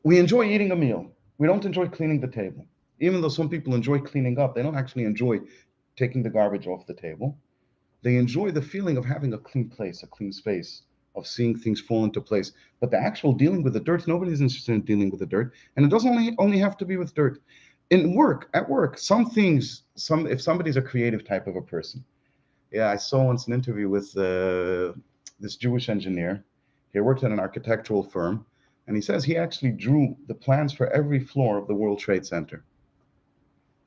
we enjoy eating a meal, we don't enjoy cleaning the table. Even though some people enjoy cleaning up, they don't actually enjoy taking the garbage off the table. They enjoy the feeling of having a clean place, a clean space, of seeing things fall into place. But the actual dealing with the dirt, nobody's interested in dealing with the dirt. And it doesn't only have to be with dirt. In work, at work, some things, if somebody's a creative type of a person. Yeah, I saw once an interview with this Jewish engineer. He worked at an architectural firm, and he says he actually drew the plans for every floor of the World Trade Center.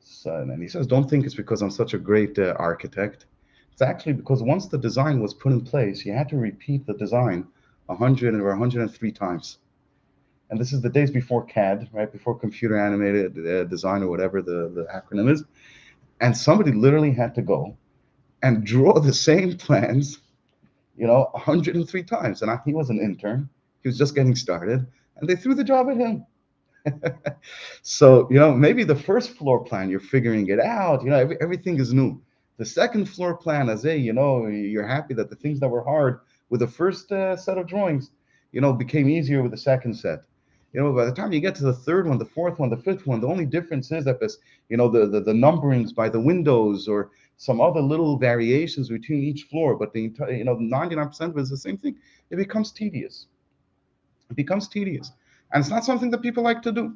So, and he says, don't think it's because I'm such a great architect. It's actually because once the design was put in place, you had to repeat the design 100 or 103 times. And this is the days before CAD, right? Before computer animated design or whatever the acronym is. And somebody literally had to go and draw the same plans, 103 times. And he was an intern. He was just getting started. And they threw the job at him. So, maybe the first floor plan, you're figuring it out. Everything is new. The second floor plan, you're happy that the things that were hard with the first set of drawings, became easier with the second set. By the time you get to the third one, the fourth one, the fifth one, the only difference is that this, the numberings by the windows or some other little variations between each floor, but the entire, 99% of it is the same thing. It becomes tedious. It becomes tedious. And it's not something that people like to do.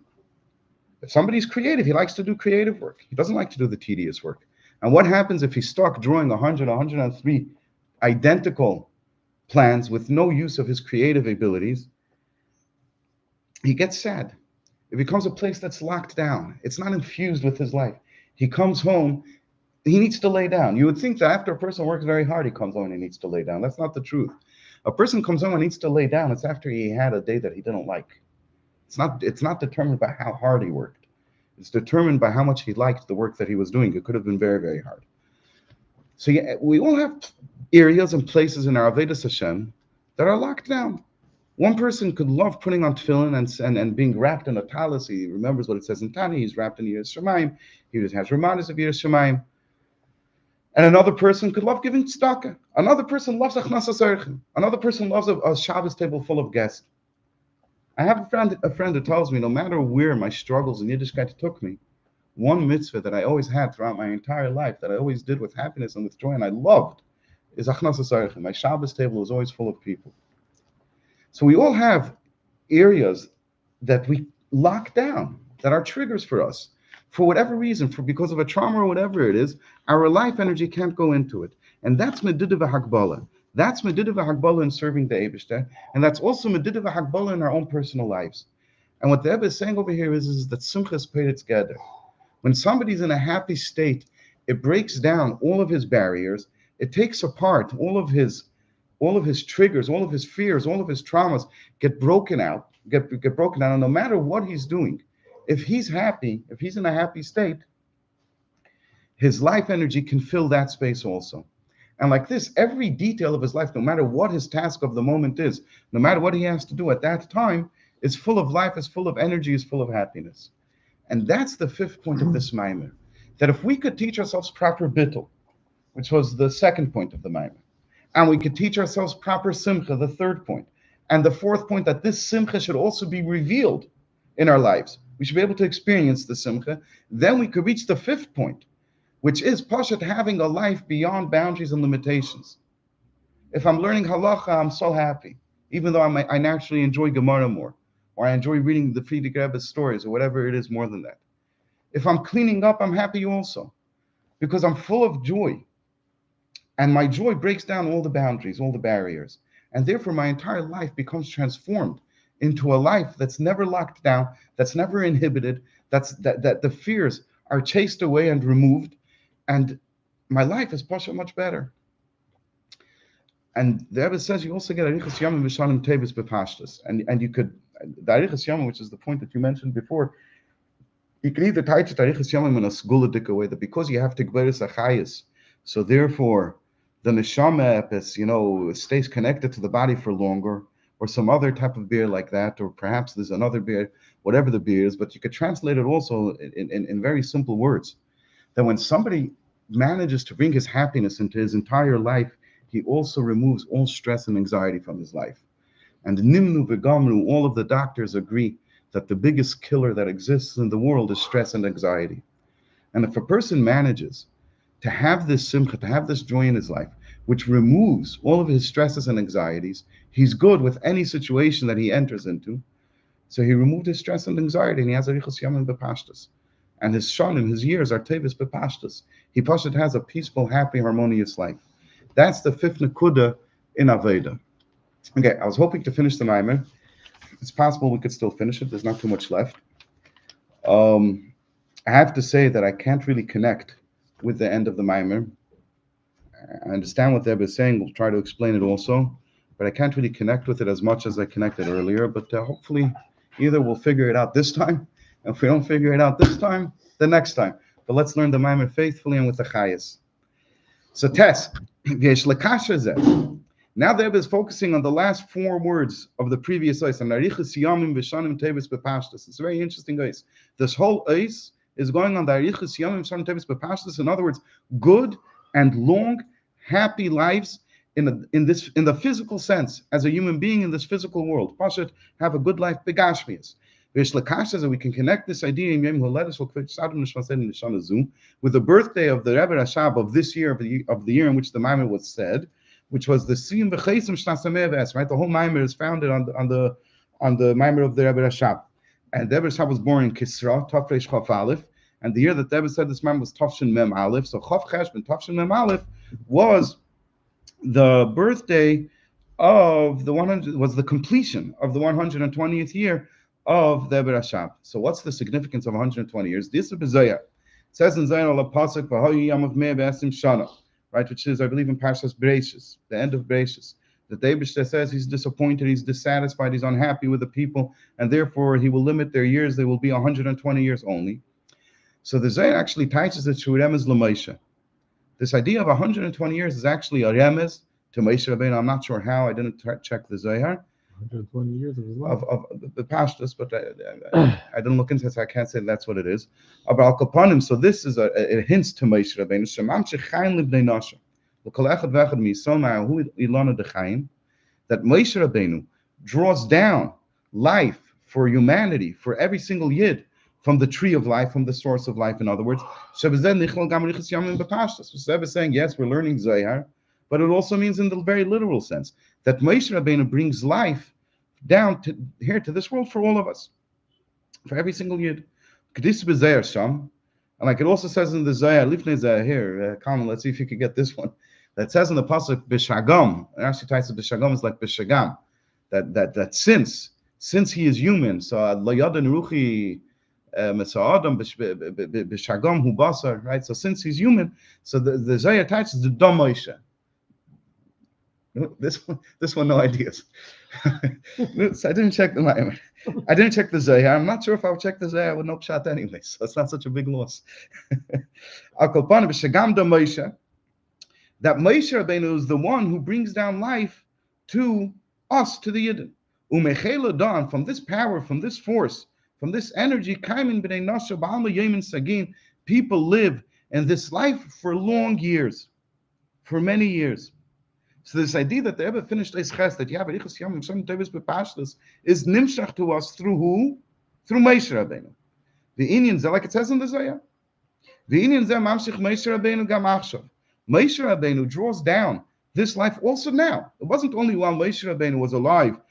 If somebody's creative, he likes to do creative work. He doesn't like to do the tedious work. And what happens if he's stuck drawing 100, 103 identical plans with no use of his creative abilities? He gets sad. It becomes a place that's locked down. It's not infused with his life. He comes home, he needs to lay down. You would think that after a person works very hard, he comes home and he needs to lay down. That's not the truth. A person comes home and needs to lay down. It's after he had a day that he didn't like. It's not determined by how hard he worked. It's determined by how much he liked the work that he was doing. It could have been very, very hard. So yeah, we all have areas and places in our Avodas Hashem that are locked down. One person could love putting on tefillin and being wrapped in a talis. He remembers what it says in Tani. He's wrapped in Yiras Shamayim. He has remadas of Yiras Shamayim. And another person could love giving tzedakah. Another person loves achnasas orchim. Another person loves a Shabbos table full of guests. I have a friend who tells me no matter where my struggles in Yiddishkeit took me, one mitzvah that I always had throughout my entire life, that I always did with happiness and with joy, and I loved, is achnasas orchim. My Shabbos table was always full of people. So we all have areas that we lock down, that are triggers for us. For whatever reason, because of a trauma or whatever it is, our life energy can't go into it. And that's Medida v'Hagbala. That's Medida v'Hagbala in serving the Eibishter. And that's also Medida v'Hagbala in our own personal lives. And what the Rebbe is saying over here is that Simcha is paid its gather. When somebody's in a happy state, it breaks down all of his barriers. It takes apart all of his triggers, all of his fears, all of his traumas get broken out, get broken down. And no matter what he's doing, if he's happy, if he's in a happy state, his life energy can fill that space also. And like this, every detail of his life, no matter what his task of the moment is, no matter what he has to do at that time, is full of life, is full of energy, is full of happiness. And that's the fifth point of this Maimer. That if we could teach ourselves proper bittul, which was the second point of the Maimer, and we could teach ourselves proper simcha, the third point, and the fourth point, that this simcha should also be revealed in our lives. We should be able to experience the simcha. Then we could reach the fifth point, which is Pashat having a life beyond boundaries and limitations. If I'm learning halacha, I'm so happy, even though I naturally enjoy Gemara more, or I enjoy reading the Friedrich Rebbe's stories, or whatever it is more than that. If I'm cleaning up, I'm happy also, because I'm full of joy. And my joy breaks down all the boundaries, all the barriers. And therefore, my entire life becomes transformed into a life that's never locked down, that's never inhibited, that the fears are chased away and removed. And my life is much better. And the Rebbe says you also get Arichas Yamim V'Shanim Tevis B'Pashtus. And you could, the Arichas Yamim, which is the point that you mentioned before, you can either tie to Arichas Yamim in a skuladik way, that because you have to Gberis Achayis, so therefore the neshama stays connected to the body for longer, or some other type of beer like that, or perhaps there's another beer, whatever the beer is, but you could translate it also in very simple words. That when somebody manages to bring his happiness into his entire life, he also removes all stress and anxiety from his life. And Nimnu Vegamru, all of the doctors agree that the biggest killer that exists in the world is stress and anxiety. And if a person manages to have this simcha, to have this joy in his life, which removes all of his stresses and anxieties, he's good with any situation that he enters into. So he removed his stress and anxiety, and he has arichas yamim bepashtus. And his shanim, his years are tevis bepashtus. He pashut has a peaceful, happy, harmonious life. That's the fifth nekuda in Aveda. Okay, I was hoping to finish the Maimer. It's possible we could still finish it. There's not too much left. I have to say that I can't really connect with the end of the Maimer. I understand what Rebbe is saying. We'll try to explain it also, but I can't really connect with it as much as I connected earlier. But hopefully, either we'll figure it out this time, and if we don't figure it out this time, the next time. But let's learn the Maimer faithfully and with the Chayes. So, Tess, V'yesh lekasha zeh. Now the Rebbe is focusing on the last four words of the previous ois. And arichas yamim v'shanim tevis bepashtus. It's a very interesting ois. This whole ois is going on the arichas yamim v'shanim tevis bepashtus. In other words, good and long, happy lives in the physical sense as a human being in this physical world. Pashat, have a good life, begashmias. V'yesh lekasha zeh. We can connect this idea in Yom Holedus with the birthday of the Rebbe Rashab of this year of the year in which the Maimer was said, which was the Siyum V'Chesim Shnasameh V'es, right? The whole Maimer is founded on the Maimer of the Rebbe Rashab. And the Rebbe Rashab was born in Kisra, Tov Reish Chof Aleph, and the year that the Rebbe said this Maimer was Tavshin Mem Aleph. So Chof Cheshbon Tavshin Mem Aleph was the birthday of was the completion of the 120th year of the Rebbe Rashab. So what's the significance of 120 years? This is B'Zoyar. It says in Zoyar al Pasuk V'Hayu Yamav Meh V'Esim Shana. Right, which is, I believe, in Parshas Bereishis, the end of Bereishis. The Eibishter says he's disappointed, he's dissatisfied, he's unhappy with the people, and therefore he will limit their years. They will be 120 years only. So the Zohar actually teaches it to Remez L'Moshe. This idea of 120 years is actually a Remez to Moshe Rabbeinu. I'm not sure how. I didn't check the Zohar. 120 years of his life. Of the Pashtus, but I didn't look into it, so I can't say that's what it is. About Al-Kapanim, so this is a hint to Moshe Rabbeinu. Shemam shechayin libnei nasha. L'kol echad v'echad mi'yisrael ma'ahu ilana dechayin. That Moshe Rabbeinu draws down life for humanity, for every single yid, from the tree of life, from the source of life. In other words, Shebezeh nichlol gam richas yamim b'Pashtus. So Rebbe is saying, yes, we're learning Zohar, but it also means in the very literal sense that Moshe Rabbeinu brings life down to here to this world for all of us, for every single yid. And like it also says in the Zohar, Lifnei Zohar here, Kalman, let's see if you can get this one. That says in the pasuk B'Shagam, and actually ties to B'Shagam is like B'Shagam, that since he is human, so Lo Yadan Ruchi Mesa'adam B'Shagam Hu Basar, right? So since he's human, so the Zohar attaches the Dom Moshe. This one, no ideas. So I didn't check the Maimer. I didn't check the Zohar. I'm not sure if I would check the Zohar. I would know Pshat anyway, so it's not such a big loss. That Moshe Rabbeinu is the one who brings down life to us, to the Yidden. Umechela dan, from this power, from this force, from this energy, Kaimin b'nei nasha b'alma yemin sagin, people live in this life for long years, for many years. So this idea that the Rebbe finished Eis Ches, that Arichas Yamim Shem Tevis B'Pashtus, is nimshach to us through who? Through Moshe Rabbeinu. The Inyan Zeh, like it says in the Zohar. The Inyan Zeh Mamshich Moshe Rabbeinu Gam Achshav. Moshe Rabbeinu draws down this life also now. It wasn't only while Moshe Rabbeinu was alive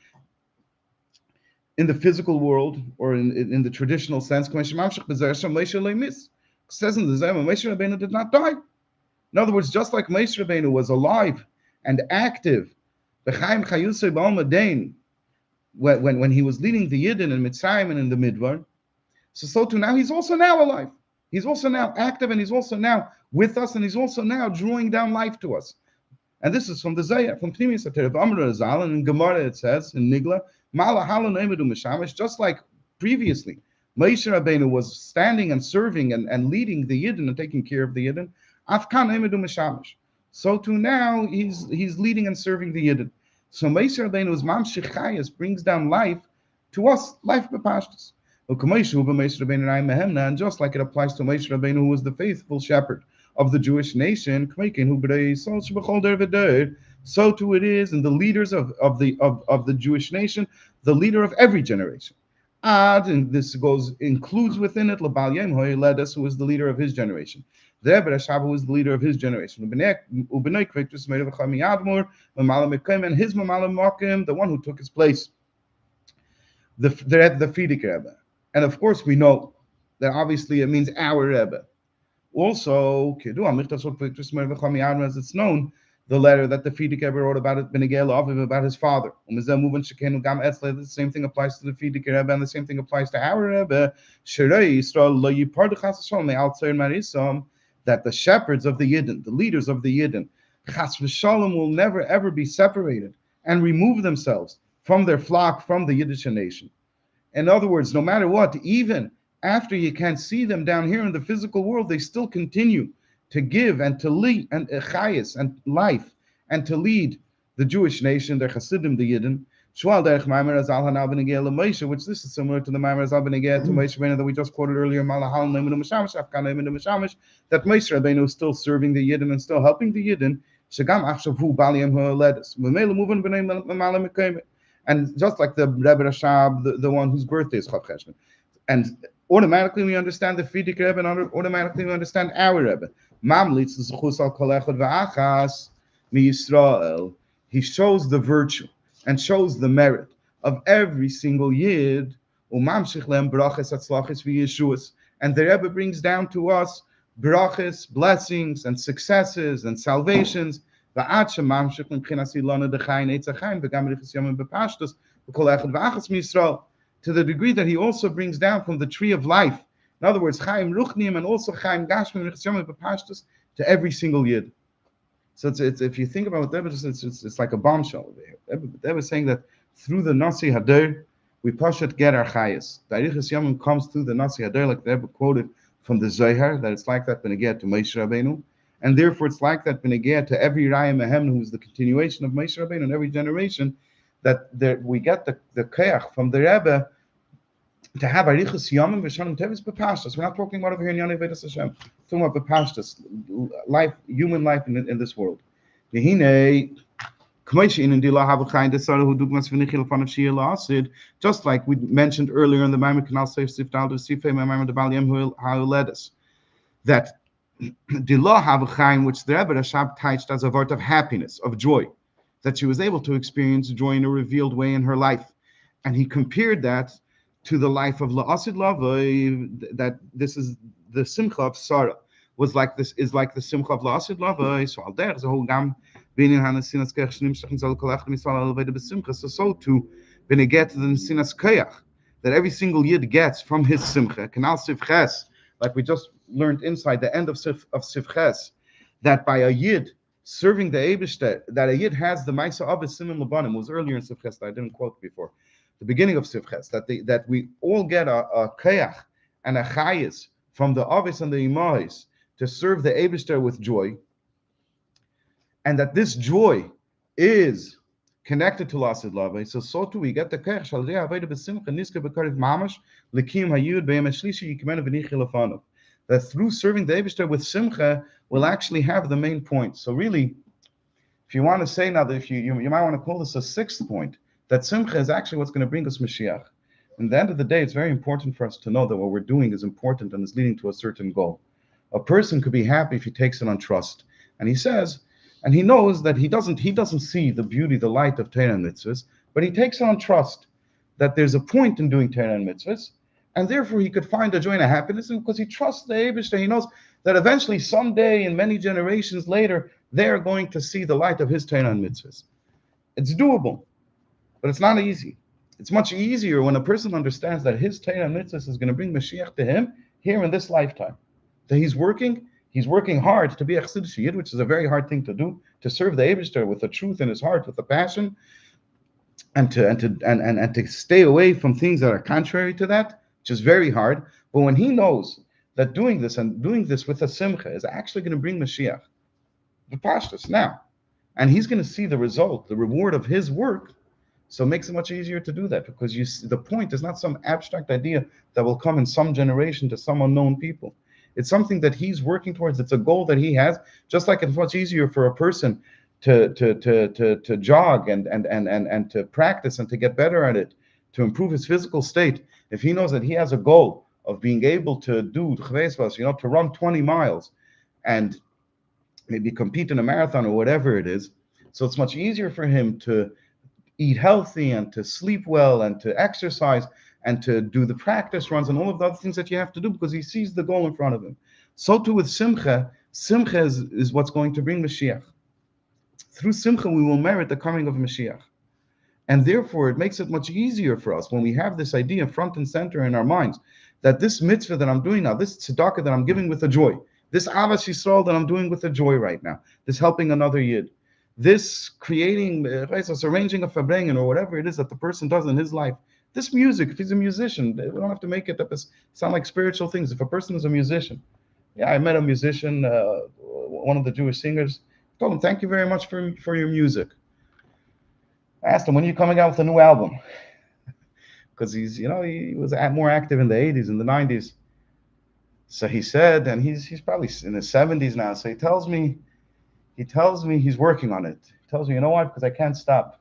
in the physical world or in the traditional sense. It says in the Zohar, Moshe Rabbeinu did not die. In other words, just like Moshe Rabbeinu was alive and active, when he was leading the Yidden in Mitzrayim and in the Midbar, so too now he's also now alive. He's also now active, and he's also now with us, and he's also now drawing down life to us. And this is from the Zohar, from Pnimius HaTorah. Amar Zal, and in Gemara it says in Nigla, just like previously, Moshe Rabbeinu was standing and serving and leading the Yidden and taking care of the Yidden. Afkan Emedu Meshamish. So too now he's leading and serving the Yidden. So Moshe Rabbeinu's Mamshich Chayes brings down life to us, life b'Pashtus. And just like it applies to Moshe Rabbeinu, who was the faithful shepherd of the Jewish nation, so too it is in the leaders of the Jewish nation, the leader of every generation. And this includes within it Labal Yem Ledes, who is the leader of his generation. The Rebbe Rashab, who is the leader of his generation. And his Mamala Makim, the one who took his place, the Fidik Rebbe. And of course, we know that obviously it means our Rebbe. Also, as it's known, the letter that the Fidik Rebbe wrote about it, about his father. The same thing applies to the Fidik Rebbe, and the same thing applies to our Rebbe. That the shepherds of the Yidden, the leaders of the Yidden, Chas v'Shalom, will never ever be separated and remove themselves from their flock, from the Yiddish nation. In other words, no matter what, even after you can't see them down here in the physical world, they still continue to give and to lead and chayes and life and to lead the Jewish nation, their Hasidim, the Yidden. Which this is similar to the Maimer Azal Benegeh to Moshe Rabbeinu that we just quoted earlier, that Moshe Rabbeinu is still serving the Yidden and still helping the Yidden. And just like the Rebbe Rashab, the one whose birthday is Chav Cheshvan. And automatically we understand the Fidik Rebbe, and automatically we understand our Rebbe. Mamlitz l'zchus al kol echad v'achas miYisrael. He shows the virtue and shows the merit of every single Yid. Umamshich lehem brachas atzlachis v'yeshuas. And the Rebbe brings down to us brachas, blessings, and successes and salvations. To the degree that he also brings down from the tree of life. In other words, Chaim Ruchnim and also Chaim Gashmim to every single Yid. So it's if you think about it, it's like a bombshell over here. They were saying that through the Nasi Hadar, we pashat get our chayas. The Arichas Yomim comes through the Nasi Hadar, like the Rebbe quoted from the Zohar, that it's like that Benegeh to Moshe Rabbeinu. And therefore, it's like that Benegeh to every Raya Mehem, who is the continuation of Moshe Rabbeinu in every generation, that we get the Keach from the Rebbe to have Arichas Yomim v'Shanim Tevis b'Pashtas. We're not talking about over here in Yanei Vedas Hashem. We're talking about b'Pashtas, life, human life in this world. Just like we mentioned earlier in the Maimon Canal Seif Sifdal to Sifei Maimon the Baliyam who led us, that Dilah Havuchaim, which the Rebbe Rashab touched as a word of happiness, of joy, that she was able to experience joy in a revealed way in her life, and he compared that to the life of La'asid Lavai, that this is the Simcha of Sarah, is like the Simcha of La'asid Lavai. So al derech zehu gam b'inyan hanesinas keach shnimshach zal kol echad misal aleveda b'simcha. So too, when it gets to the nesinas keach that every single Yid gets from his Simcha, Kanal Sivches, like we just learned inside the end of Sivches, that by a Yid serving the Eibishter, that a Yid has the Maisa of his Siman Labanim, was earlier in Sivches that I didn't quote before. The beginning of Sivches, that we all get a keach and a chayis from the avis and the imais to serve the Eibishter with joy, and that this joy is connected to Lasid Lave. So too we get the keach shal dei aveda b'simcha niska b'kariv mamash l'kiyum hayud b'yem hashlishi yikmenu v'nichi lefanav. That through serving the Eibishter with simcha will actually have the main point. So really, if you want to say now that if you might want to call this a sixth point, that simcha is actually what's going to bring us Mashiach. And at the end of the day, it's very important for us to know that what we're doing is important and is leading to a certain goal. A person could be happy if he takes it on trust. And he says, and he knows that he doesn't see the beauty, the light of Torah and mitzvahs, but he takes it on trust that there's a point in doing Torah and mitzvahs, and therefore he could find a joy and a happiness, and because he trusts the Eibishter, he knows that eventually, someday, in many generations later, they're going to see the light of his Torah and mitzvahs. It's doable. But it's not easy. It's much easier when a person understands that his Torah and mitzvahs is going to bring Mashiach to him here in this lifetime. That he's working hard to be a Chassidish Yid, which is a very hard thing to do, to serve the Eibishter with the truth in his heart, with the passion, and to stay away from things that are contrary to that, which is very hard. But when he knows that doing this with a simcha is actually going to bring Mashiach, the pashtus now, and he's going to see the result, the reward of his work. So it makes it much easier to do that, because the point is not some abstract idea that will come in some generation to some unknown people. It's something that he's working towards. It's a goal that he has. Just like it's much easier for a person to jog and to practice and to get better at it, to improve his physical state. If he knows that he has a goal of being able to do, to run 20 miles and maybe compete in a marathon or whatever it is, so it's much easier for him to eat healthy and to sleep well and to exercise and to do the practice runs and all of the other things that you have to do because he sees the goal in front of him. So too with Simcha. Simcha is what's going to bring Mashiach. Through Simcha, we will merit the coming of Mashiach. And therefore, it makes it much easier for us when we have this idea front and center in our minds that this mitzvah that I'm doing now, this tzedakah that I'm giving with a joy, this Avas Yisrael that I'm doing with a joy right now, this helping another Yid, this creating, arranging a fabrengen or whatever it is that the person does in his life, this music, if he's a musician, we don't have to make it up as sound like spiritual things. If a person is a musician, yeah, I met a musician, one of the Jewish singers, told him, thank you very much for your music. I asked him, when are you coming out with a new album? Because he was more active in the 80s and the 90s. So he said, and he's probably in his 70s now. So he tells me he's working on it. He tells me, you know what? Because I can't stop.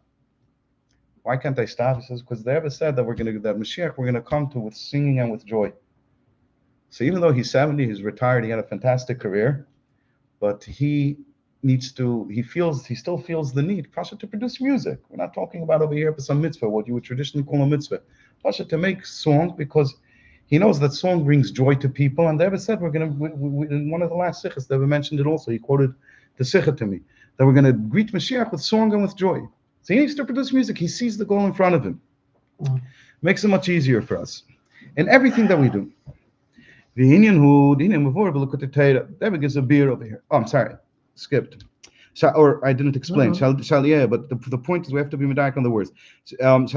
Why can't I stop? He says, because they ever said that that Mashiach we're gonna come to with singing and with joy. So even though he's 70, he's retired, he had a fantastic career, but he still feels the need, Pasha, to produce music. We're not talking about over here for some mitzvah, what you would traditionally call a mitzvah. Pasha, to make songs because he knows that song brings joy to people. And they ever said in one of the last sikhs, they ever mentioned it also. He quoted the sikha to me that we're going to greet Mashiach with song and with joy. So he needs to produce music. He sees the goal in front of him. Makes it much easier for us in everything that we do. David gives a beer over here. Oh, I'm sorry. Skipped. Or I didn't explain. Chayei, but the point is we have to be medayek on the words. Right?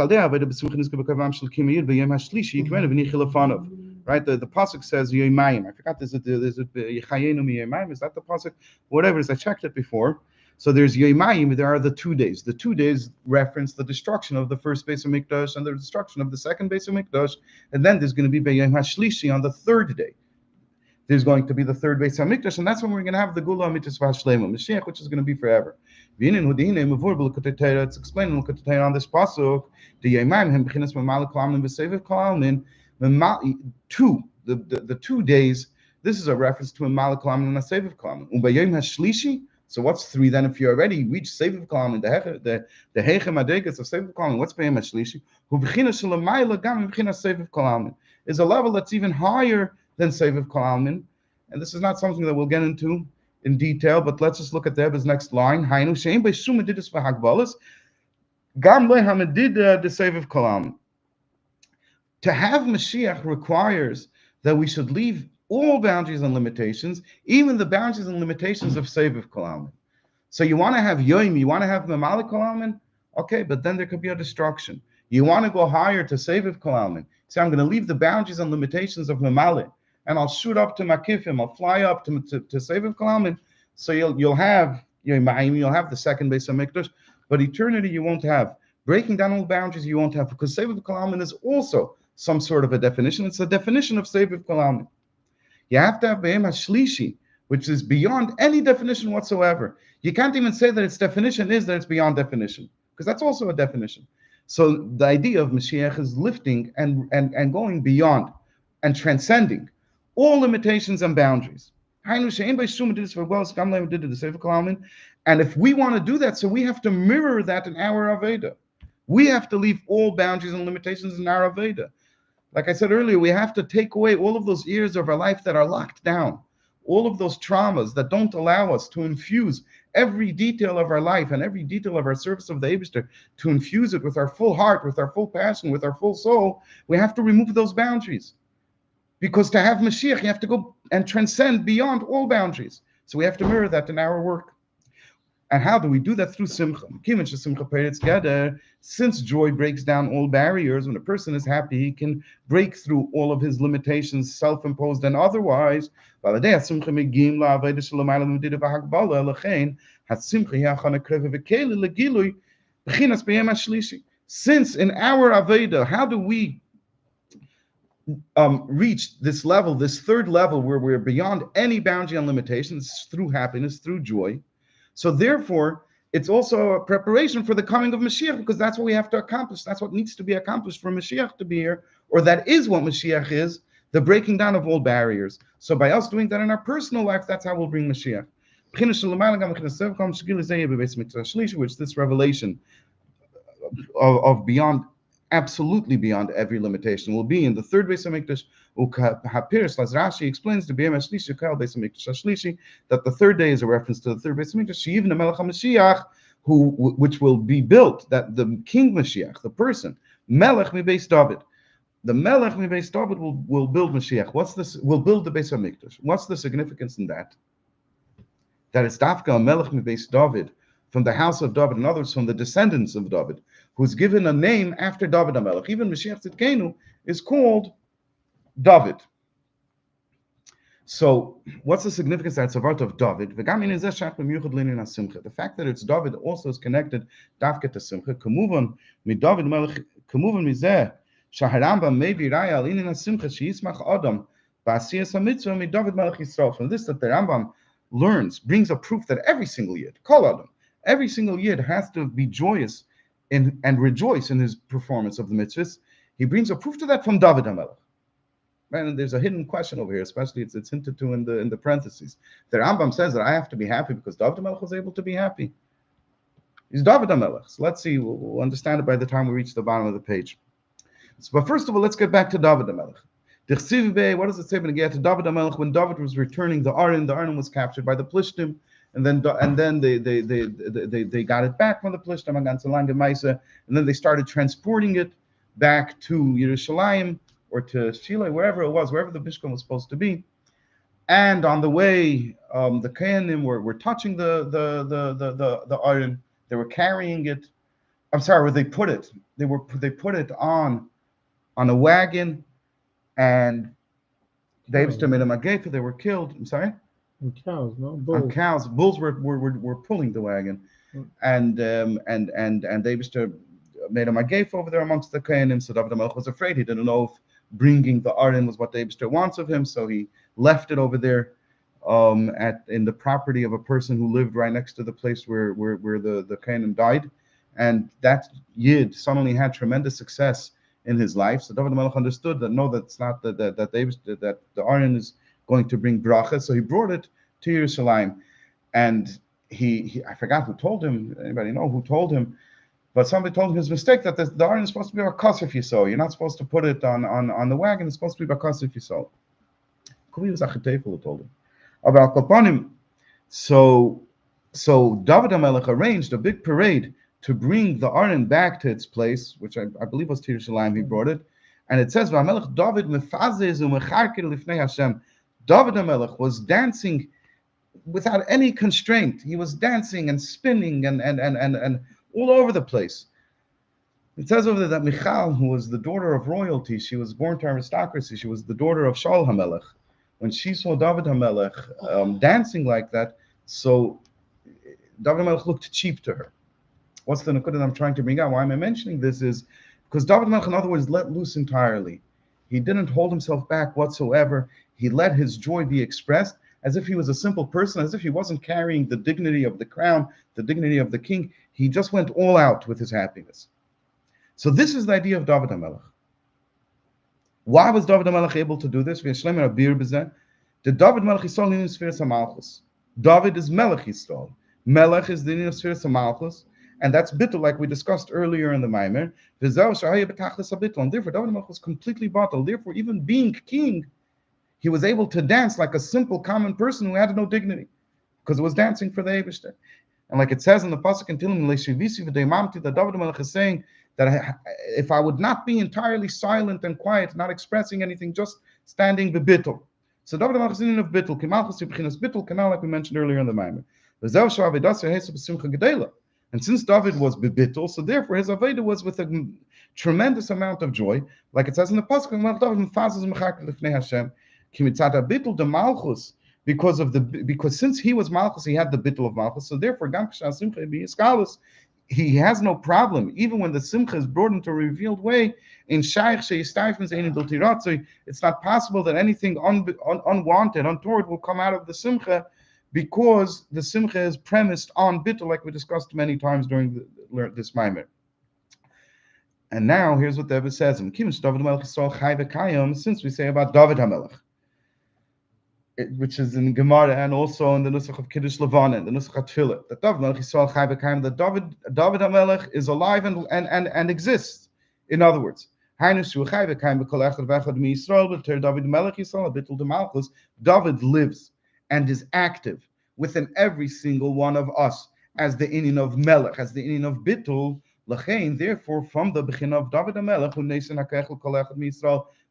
The pasuk says Yomayim. I forgot there's a Chayenu miYomayim. Is that the pasuk? Whatever it is, I checked it before. So there's Yomayim. There are the 2 days. The 2 days reference the destruction of the first base of Mikdash and the destruction of the second base of Mikdash, and then there's going to be B'Yom HaShlishi on the 3rd day. There's going to be the 3rd base of Mikdash, and that's when we're going to have the Gula Mitzvah Shlema, Mashiach, which is going to be forever. It's explained on this pasuk. The Yomayim hem b'chinas memalik kalamin v'seviv kalamin. The 2 days. This is a reference to memalik kalamin and seviv kalamin. B'Yom HaShlishi. So what's 3 then? If you already reach seviv kalamin, the heichem adegas of seviv kalamin, what's B'Yom HaShlishi? Hu b'chinas shelamayla gam b'chinas seviv kalamin is a level that's even higher than seviv kalamin, and this is not something that we'll get into in detail. But let's just look at the Rebbe's next line. Hainu shein b'shum medidus v'hagbalas gam lo hamedida de seviv kalamin. To have Mashiach requires that we should leave all boundaries and limitations, even the boundaries and limitations of seviv kalamin. So you want to have yoim, you want to have memalik kalamin, okay, but then there could be a destruction. You want to go higher to seviv kalamin. So I'm going to leave the boundaries and limitations of memalik, and I'll shoot up to makifim, I'll fly up to seviv kalamin. So you'll have yoimayim, you'll have the second base of mikdash, but eternity you won't have. Breaking down all boundaries you won't have, because seviv kalamin is also some sort of a definition. It's a definition of seviv kalamin. You have to have B'Yom HaShlishi, which is beyond any definition whatsoever. You can't even say that its definition is that it's beyond definition, because that's also a definition. So the idea of Mashiach is lifting and going beyond and transcending all limitations and boundaries. And if we want to do that, so we have to mirror that in our Aveda. We have to leave all boundaries and limitations in our Aveda. Like I said earlier, we have to take away all of those years of our life that are locked down, all of those traumas that don't allow us to infuse every detail of our life and every detail of our service of the Eibishter, to infuse it with our full heart, with our full passion, with our full soul. We have to remove those boundaries. Because to have Mashiach, you have to go and transcend beyond all boundaries. So we have to mirror that in our work. And how do we do that? Through Simcha. Since joy breaks down all barriers, when a person is happy, he can break through all of his limitations, self-imposed and otherwise. Since in our Aveda, how do we reached this level, this third level, where we're beyond any boundary and limitations through happiness, through joy. So therefore, it's also a preparation for the coming of Mashiach, because that's what we have to accomplish. That's what needs to be accomplished for Mashiach to be here, or that is what Mashiach is, the breaking down of all barriers. So by us doing that in our personal life, that's how we'll bring Mashiach. Which this revelation of beyond, absolutely beyond every limitation, will be in the third Beis Hamikdash. As Rashi explains, the that the third day is a reference to the third Beis Hamikdash, which will be built, that the King Mashiach, the person, Melech mi Beis David, the Melech mi Beis David will build Mashiach. What's this? Will build the Beis Hamikdash. What's the significance in that? That it's Dafka Melech mi Beis David, from the house of David, and others from the descendants of David, who's given a name after David HaMelech. Even Mashiach Tzidkenu is called David. So, what's the significance that it's a word of David? The fact that it's David also is connected Dafka to Simcha. Kamuvan mi David Melech, kamuvan mizeh shaharamba maybe raya alinin Simcha sheismach Adam ba'asiyas hamitzvah mi David Melech Yisrael. From this, that the Rambam brings a proof that every single Yid, Kol Adam, every single Yid has to be joyous and rejoice in his performance of the mitzvahs. He brings a proof to that from David HaMelech. And there's a hidden question over here, especially it's hinted to in the parentheses. The Rambam says that I have to be happy because David HaMelech was able to be happy. He's David HaMelech. So let's see, we'll understand it by the time we reach the bottom of the page. So, but first of all, let's get back to David HaMelech. What does it say when it gets to David HaMelech? When David was returning the Aron was captured by the Plishtim, and then they got it back from the Plishtim and then they started transporting it back to Yerushalayim or to Shiloh, wherever it was, wherever the Mishkan was supposed to be. And on the way, the Kohanim were touching the Aron. They were carrying it. I'm sorry, where they put it. They put it on a wagon, and they made a magefa. They were killed. I'm sorry. On cows, no bulls. On cows, bulls were pulling the wagon, and they made a magefa over there amongst the Kohanim. So David HaMelech was afraid. He didn't know if bringing the Aron was what the Eibster wants of him, so he left it over there in the property of a person who lived right next to the place where the Kohanim died, and that Yid suddenly had tremendous success in his life. So David HaMelech understood that no, that's not that the Aron is going to bring bracha, so he brought it to Yerushalayim, and he I forgot who told him. Anybody know who told him? But somebody told him his mistake, that the Aron is supposed to be a kasef yisol. You're not supposed to put it on the wagon. It's supposed to be a kasef yisol. Kubi was Achetefel who told him. About Kopanim. So David HaMelech arranged a big parade to bring the Aron back to its place, which I believe was to Yerushalayim. He brought it, and it says V'Hamelech David mefazez u'mecharker lifnei Hashem. David HaMelech was dancing without any constraint. He was dancing and spinning and all over the place. It says over there that Michal, who was the daughter of royalty, she was born to aristocracy. She was the daughter of Shaul HaMelech. When she saw David HaMelech dancing like that, so David HaMelech looked cheap to her. What's the nekudah I'm trying to bring out? Why am I mentioning this? Is because David HaMelech, in other words, let loose entirely. He didn't hold himself back whatsoever. He let his joy be expressed as if he was a simple person, as if he wasn't carrying the dignity of the crown, the dignity of the king. He just went all out with his happiness. So this is the idea of David HaMelech. Why was David HaMelech able to do this? The David Melech Yisrael in Spheres HaMalchus. David is Melech Yisrael. Melech is the in Spheres HaMalchus, and that's bittul, like we discussed earlier in the Maimer. And therefore, David HaMelech was completely bottled. Therefore, even being king, he was able to dance like a simple, common person who had no dignity, because it was dancing for the Eibishter. And like it says in the pasuk in Tehillim, that David HaMelech is saying that if I would not be entirely silent and quiet, not expressing anything, just standing bebittul. So David HaMelech is in of bittul, kimalchus yibchinas bittul, kanal, like we mentioned earlier in the Maimer. And since David was bebittul, so therefore his aveda was with a tremendous amount of joy, like it says in the pasuk, because since he was malchus, he had the bittul of malchus. So therefore, he has no problem, even when the simcha is brought into a revealed way. In shaykh sheyistaifens ein adulteratzoi, it's not possible that anything unwanted, untoward will come out of the simcha, because the simcha is premised on bittul, like we discussed many times during this maimer. And now here's what the Rebbe says: since we say about David HaMelech, which is in Gemara and also in the Nusach of Kiddush Levana, the Nusach of Tefillah, that David HaMelech Yisrael Chai V'Kayim, that David HaMelech is alive and exists. In other words, David lives and is active within every single one of us as the inyan of Melech, as the inyan of Bittul. Therefore, from the Bechin of David HaMelech,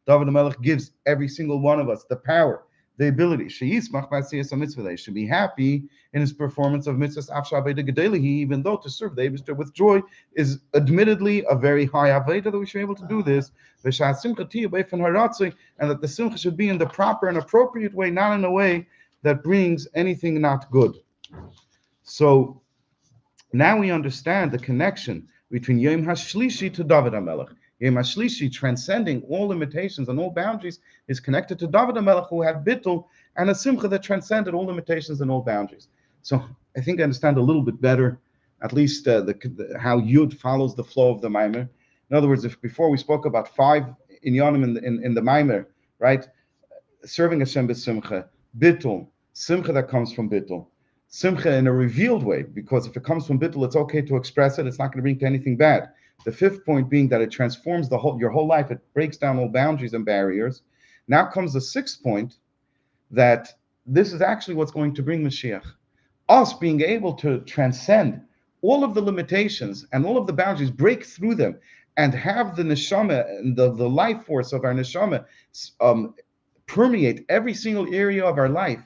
David HaMelech gives every single one of us the power, the ability. He should be happy in his performance of mitzvahs, even though to serve the Eibishter with joy is admittedly a very high aveda, that we should be able to do this. And that the simcha should be in the proper and appropriate way, not in a way that brings anything not good. So now we understand the connection between Yom HaShlishi to David HaMelech. Yom HaShlishi, transcending all limitations and all boundaries, is connected to David HaMelech, who had bittul and a simcha that transcended all limitations and all boundaries. So I think I understand a little bit better, at least how Yud follows the flow of the Maimer. In other words, if before we spoke about 5 inyanim in the Maimer, right? Serving Hashem b'simcha, bittul, simcha that comes from bittul, simcha in a revealed way, because if it comes from bittul, it's okay to express it. It's not going to bring to anything bad. The 5th point being that it transforms your whole life. It breaks down all boundaries and barriers. Now comes the 6th point, that this is actually what's going to bring Mashiach. Us being able to transcend all of the limitations and all of the boundaries, break through them, and have the neshama and the life force of our neshama permeate every single area of our life,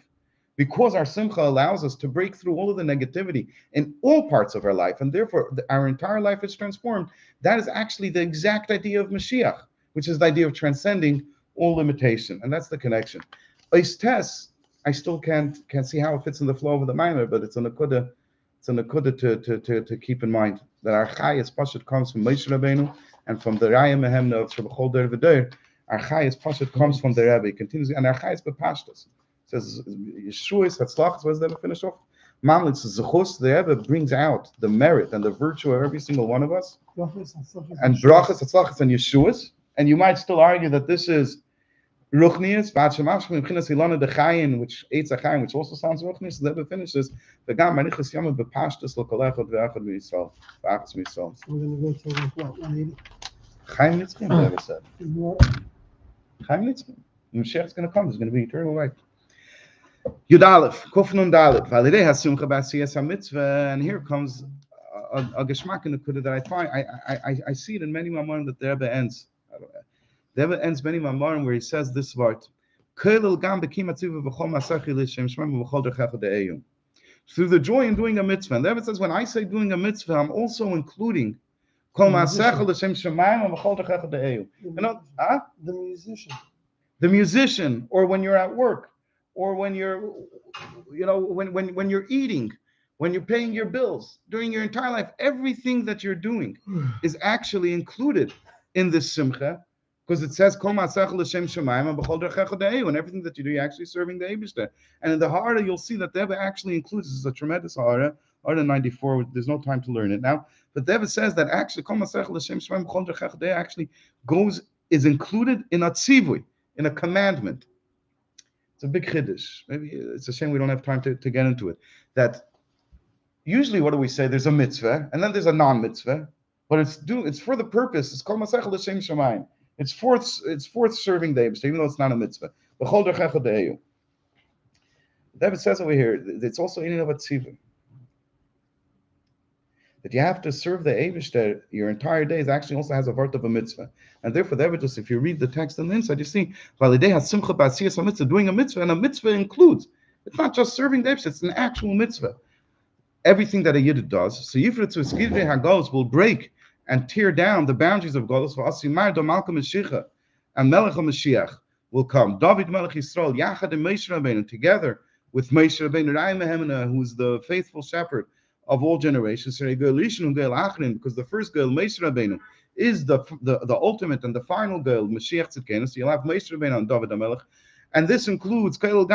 because our simcha allows us to break through all of the negativity in all parts of our life, and therefore our entire life is transformed. That is actually the exact idea of Mashiach, which is the idea of transcending all limitation, and that's the connection. Oistes, I still can't see how it fits in the flow of the Maimer, but it's a nakuda to keep in mind that our Chayei Pashut comes from Moshe Rabbeinu and from the Raya Mehemna of Shebachol Der V'Der. Our Chayei Pashut comes from the Rebbe, continues, and our Chayei Bepashtus. Says Yeshua's Hatzlachas. What does that finish off? Mamlitz Zechus. The Rebbe brings out the merit and the virtue of every single one of us, and brachas, Hatzlachas, and Yeshua's. And you might still argue that this is Ruchnius, Ba'Shemashim, B'chinas Ilana Dechayin, which Eitz Achayin, which also sounds Ruchnius. The Rebbe finishes V'gam Manichas Yama Bepashtus L'Kolechot V'Achad V'Yisrael V'Achas V'Yisrael. So we're going to go to what, 180? Chaim Nitzchim, the Rebbe said. Chaim Nitzchim. Mashiach is going to come. There's going to be eternal life. Yud Aleph, Kuf Nun Dalet, Validei HaSimcha B'Asiyas HaMitzvah, and here comes a geschmack in the Kudah that I find. I see it in many Mamorim that the Rebbe ends. The Rebbe ends many Mamorim where he says this word: through the joy in doing a mitzvah. And the Rebbe says, when I say doing a mitzvah, I'm also including the musician, or when you're at work, or when you're, when you're eating, when you're paying your bills, during your entire life, everything that you're doing is actually included in this simcha, because it says and everything that you do, you're actually serving the Eibishter. And in the Hara, you'll see that the Rebbe actually includes, this is a tremendous Hara 94, there's no time to learn it now, but the Rebbe says that actually actually is included in a tzivui, in a commandment. It's a big chiddush. Maybe it's a shame we don't have time to get into it. That usually, what do we say? There's a mitzvah, and then there's a non-mitzvah, but it's for the purpose. It's called masech l'shem shamayim. It's for serving the Eibishter, even though it's not a mitzvah. B'chol derchecha de'eyu. David says over here, it's also in and of a tzivah, that you have to serve the Eibishter your entire days. Actually also has a vart of a mitzvah. And therefore, if you read the text on the inside, you see, doing a mitzvah, and a mitzvah includes, it's not just serving the Eibishter, it's an actual mitzvah. Everything that a Yid does. So Yifritzu Skidrei HaGolus will break and tear down the boundaries of Golus. And Melech HaMashiach will come. David Melech Yisrael, Yachad and Moshe Rabbeinu, together with Moshe Rabbeinu, who's the faithful shepherd of all generations. Because the first girl, Moshe Rabbeinu, is the ultimate and the final girl, Mashiach Tzidkenu. So you'll have Moshe Rabbeinu and David HaMelech. And this includes also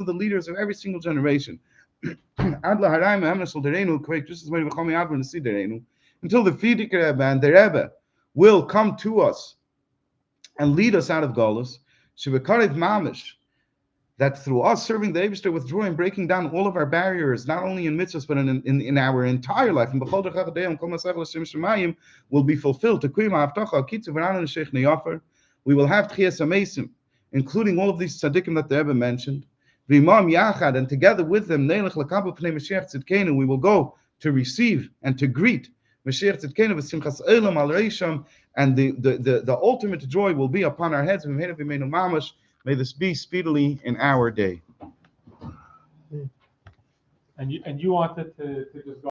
the leaders of every single generation. Until the Frierdiker Rebbe and the Rebbe will come to us and lead us out of Golus, that through us serving the Eibishter, withdrawing, breaking down all of our barriers, not only in mitzvahs, but in our entire life, and will be fulfilled. We will have Tchias HaMesim, including all of these tzaddikim that the Rebbe mentioned. And together with them, we will go to receive and to greet Mashiach Tzidkenu v'simchas olam al reisham, and the ultimate joy will be upon our heads. May this be speedily in our day. And you wanted to just go